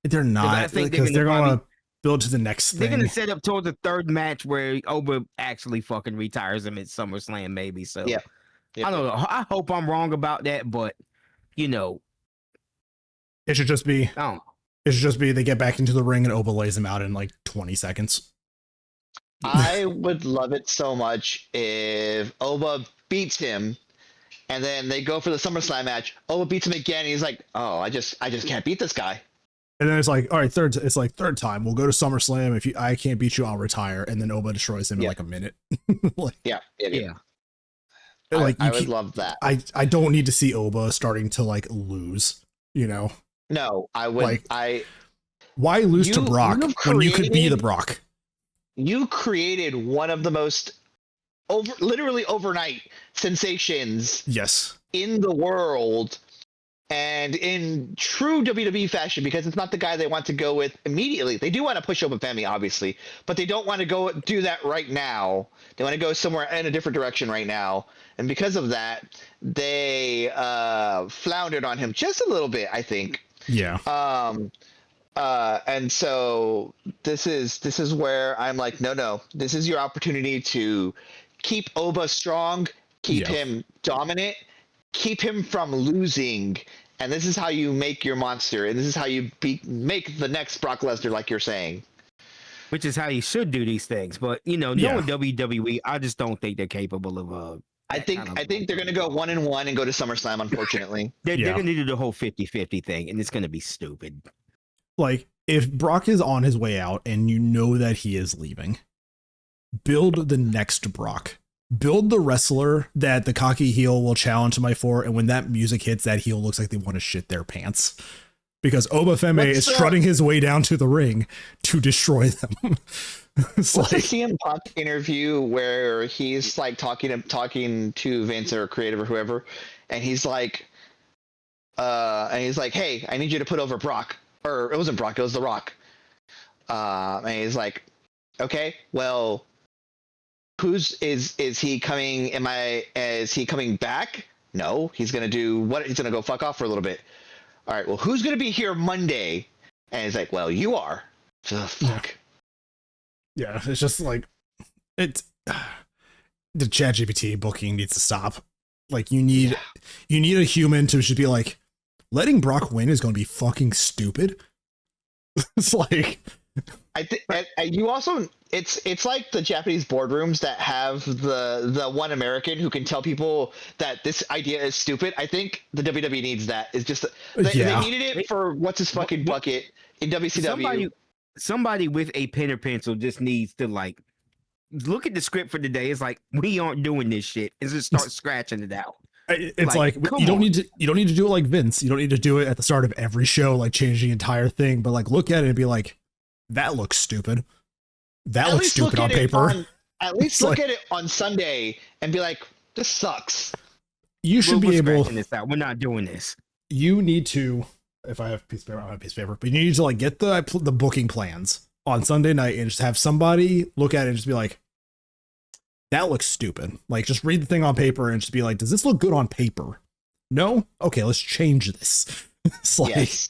They're not, because they're going to build to the next thing. They're gonna set up towards the third match where Oba actually fucking retires him at SummerSlam, maybe. So yeah. I don't know. I hope I'm wrong about that, but you know, it should just be. It should just be they get back into the ring and Oba lays him out in like 20 seconds. I would love it so much if Oba beats him, and then they go for the SummerSlam match. Oba beats him again. And he's like, "Oh, I just can't beat this guy." And then it's like, all right, third time. We'll go to SummerSlam. If I can't beat you, I'll retire. And then Oba destroys him in like a minute. Like, yeah. Like I would love that. I don't need to see Oba starting to like lose. You know. No, I would. Like, why lose to Brock when you could be the Brock? You created one of the most literally overnight sensations. Yes. In the world. And in true WWE fashion, because it's not the guy they want to go with immediately. They do want to push Oba Femi, obviously, but they don't want to go do that right now. They want to go somewhere in a different direction right now. And because of that, they floundered on him just a little bit, I think. Yeah. And so this is where I'm like, no, this is your opportunity to keep Oba strong, keep him dominant, keep him from losing, and this is how you make your monster, and this is how you make the next Brock Lesnar, like you're saying. Which is how you should do these things, but knowing WWE, I just don't think they're capable of. I think they're gonna go 1-1 and go to SummerSlam. Unfortunately, they're gonna do the whole 50-50 thing, and it's gonna be stupid. Like, if Brock is on his way out and you know that he is leaving, build the next Brock. Build the wrestler that the cocky heel will challenge somebody for, and when that music hits, that heel looks like they want to shit their pants. Because Oba Femi is strutting his way down to the ring to destroy them. What's the CM Punk interview where he's like talking to Vince or creative or whoever, and he's like, hey, I need you to put over Brock. Or it wasn't Brock, it was The Rock. And he's like, okay, well, is he coming? Is he coming back? No, he's gonna do what? He's gonna go fuck off for a little bit. All right, well, who's gonna be here Monday? And he's like, well, you are. Fuck. Yeah, it's just like the ChatGPT booking needs to stop. Like, you need a human to just be like, letting Brock win is going to be fucking stupid. It's like, I think you also it's like the Japanese boardrooms that have the one American who can tell people that this idea is stupid. I think the WWE needs that. It's just they needed it for what's his fucking bucket in WCW. Somebody with a pen or pencil just needs to like look at the script for the day. It's like, we aren't doing this shit, and just start scratching it out. It's like you don't need to do it like Vince. You don't need to do it at the start of every show, like change the entire thing. But like, look at it and be like, that looks stupid. That looks stupid on paper. At least look at it on Sunday and be like, this sucks. You should be able. This out. We're not doing this. You need to. If I have a piece of paper, I don't have a piece of paper. But you need to like get the booking plans on Sunday night and just have somebody look at it and just be like, that looks stupid. Like, just read the thing on paper and just be like, does this look good on paper? No? Okay, let's change this. It's like, it's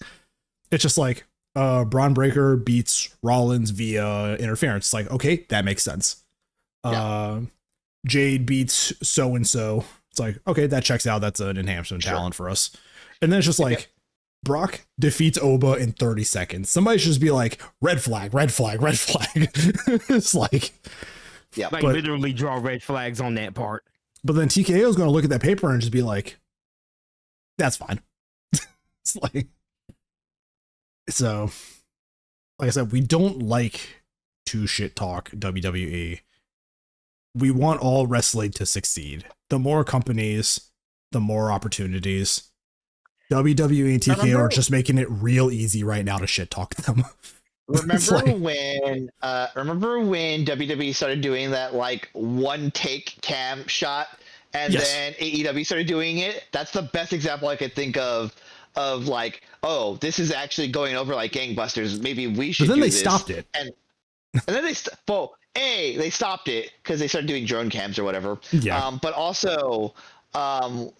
just like, Braun Breaker beats Rollins via interference. It's like, okay, that makes sense. Jade beats so-and-so. It's like, okay, that checks out. That's an enhancement talent for us. And then it's just like, Brock defeats Oba in 30 seconds. Somebody should just be like, red flag, red flag, red flag. It's like... Yeah, like literally draw red flags on that part. But then TKO is going to look at that paper and just be like, that's fine. It's like, so, like I said, we don't like to shit talk WWE. We want all wrestling to succeed. The more companies, the more opportunities. WWE and TKO are just making it real easy right now to shit talk them. Remember when WWE started doing that like one take cam shot and then AEW started doing it. That's the best example I could think of like, oh, this is actually going over like gangbusters. Maybe we should. But then do they this. stopped it, and then they they stopped it because they started doing drone cams or whatever. Yeah. But also, but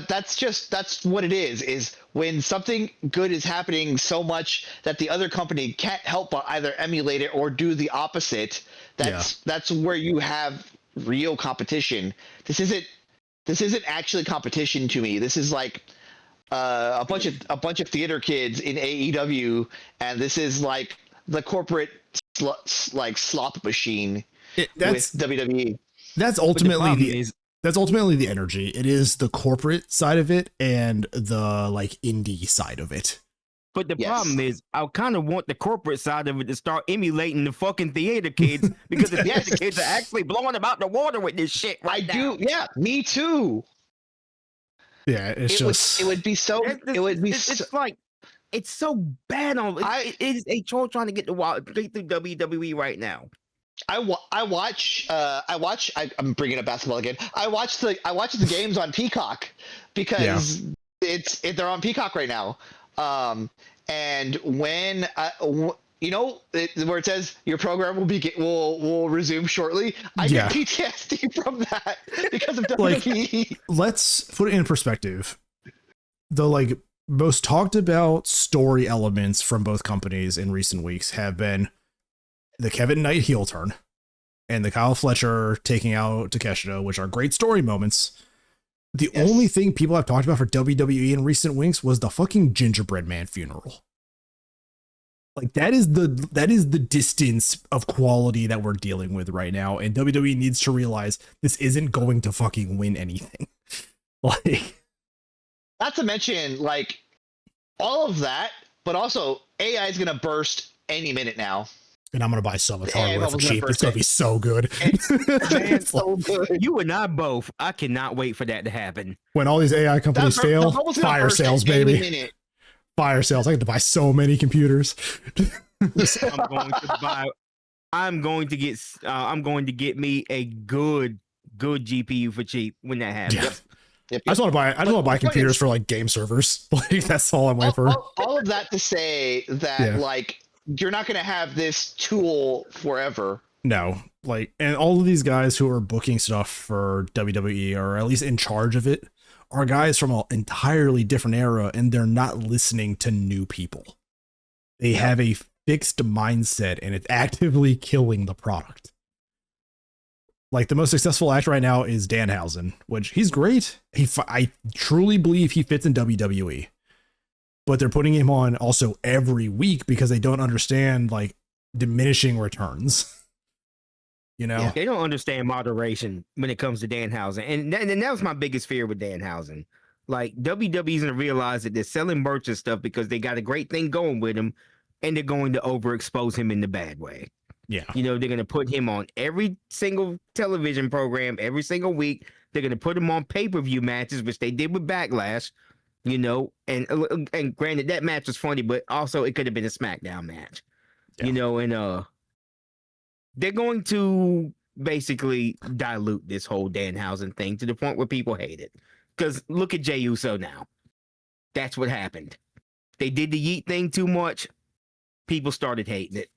that's what it is when something good is happening so much that the other company can't help but either emulate it or do the opposite. That's where you have real competition. This isn't actually competition to me. This is like a bunch of theater kids in AEW, and this is like the corporate slot machine with WWE. That's ultimately the energy. It is the corporate side of it and the like indie side of it. But the problem is, I kind of want the corporate side of it to start emulating the fucking theater kids, because the theater kids are actually blowing them out the water with this shit right now. Yeah, me too. Yeah, it would be so. It's like, it's so bad on. It is a troll trying to get through WWE right now. I'm bringing up basketball again. I watch the games on Peacock because they're on Peacock right now. And when where it says your program will resume shortly, I get PTSD from that because of WWE. Let's put it in perspective. The most talked about story elements from both companies in recent weeks have been the Kevin Knight heel turn and the Kyle Fletcher taking out Takeshita, which are great story moments. The only thing people have talked about for WWE in recent weeks was the fucking gingerbread man funeral. Like that is the distance of quality that we're dealing with right now. And WWE needs to realize this isn't going to fucking win anything. Like, not to mention like all of that, but also AI is going to burst any minute now. And I'm going to buy so much hardware for cheap. It's going to be so good. Man, so good. You and I both. I cannot wait for that to happen. When all these AI companies fail, fire sales, baby. Fire sales. I get to buy so many computers. I'm going to get me a good GPU for cheap when that happens. Yeah. Yep. I just want to buy computers for like game servers. Like that's all I'm waiting for. All of that to say that like you're not going to have this tool forever. No, like, and all of these guys who are booking stuff for WWE, or at least in charge of it, are guys from an entirely different era, and they're not listening to new people. They have a fixed mindset, and it's actively killing the product. Like, the most successful act right now is Danhausen, which he's great. I truly believe he fits in WWE. But they're putting him on also every week because they don't understand like diminishing returns. You know, they don't understand moderation when it comes to Danhausen, and that was my biggest fear with Danhausen. Like WWE's gonna realize that they're selling merch and stuff because they got a great thing going with him, and they're going to overexpose him in the bad way. Yeah, they're gonna put him on every single television program every single week. They're gonna put him on pay-per-view matches, which they did with Backlash. And granted that match was funny, but also it could have been a SmackDown match. And they're going to basically dilute this whole Danhausen thing to the point where people hate it. Because look at Jey Uso now. That's what happened. They did the yeet thing too much. People started hating it.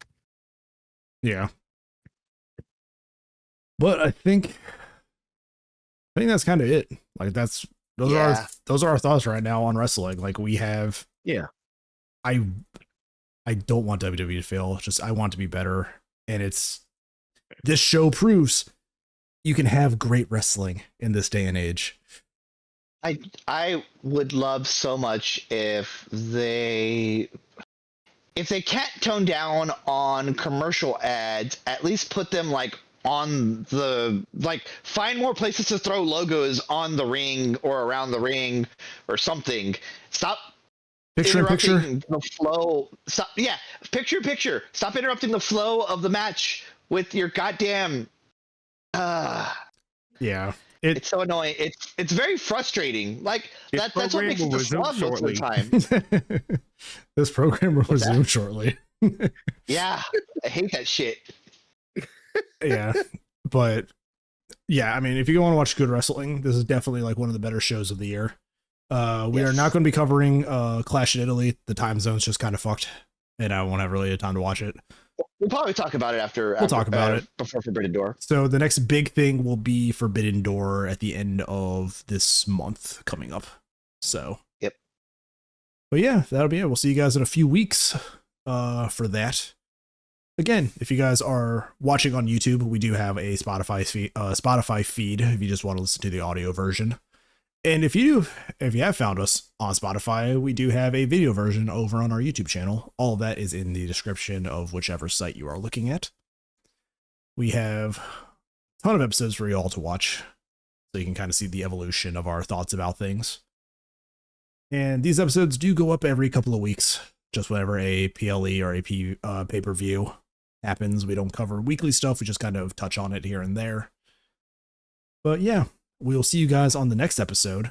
Yeah. But I think that's kind of it. Like those are our thoughts right now on wrestling. Like we have, I don't want WWE to fail. Just I want to be better, and this show proves you can have great wrestling in this day and age. I would love so much if they can't tone down on commercial ads, at least put them like on the find more places to throw logos on the ring or around the ring or something. Stop interrupting the flow. Stop, picture. Stop interrupting the flow of the match with your goddamn. It's so annoying. It's very frustrating. Like that's what makes it the slog most of the time. This program will resume shortly. Yeah, I hate that shit. Yeah, but yeah, I mean, if you want to watch good wrestling, this is definitely like one of the better shows of the year. We are not going to be covering Clash in Italy. The time zone's just kind of fucked, and I won't have really a time to watch it. We'll probably talk about it after. We'll talk about it before Forbidden Door. So the next big thing will be Forbidden Door at the end of this month coming up. So yep. But yeah, that'll be it. We'll see you guys in a few weeks for that. Again, if you guys are watching on YouTube, we do have a Spotify feed if you just want to listen to the audio version. And if you have found us on Spotify, we do have a video version over on our YouTube channel. All of that is in the description of whichever site you are looking at. We have a ton of episodes for you all to watch, so you can kind of see the evolution of our thoughts about things. And these episodes do go up every couple of weeks, just whenever a PLE or a pay-per-view happens. We don't cover weekly stuff, we just kind of touch on it here and there. But yeah, we'll see you guys on the next episode,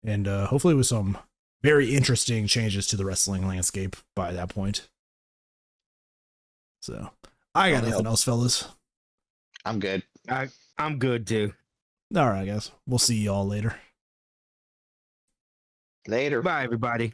and hopefully with some very interesting changes to the wrestling landscape by that point. So I got nothing else, fellas. I'm good. I'm good too. All right, guys. We'll see y'all later. Later. Bye, everybody.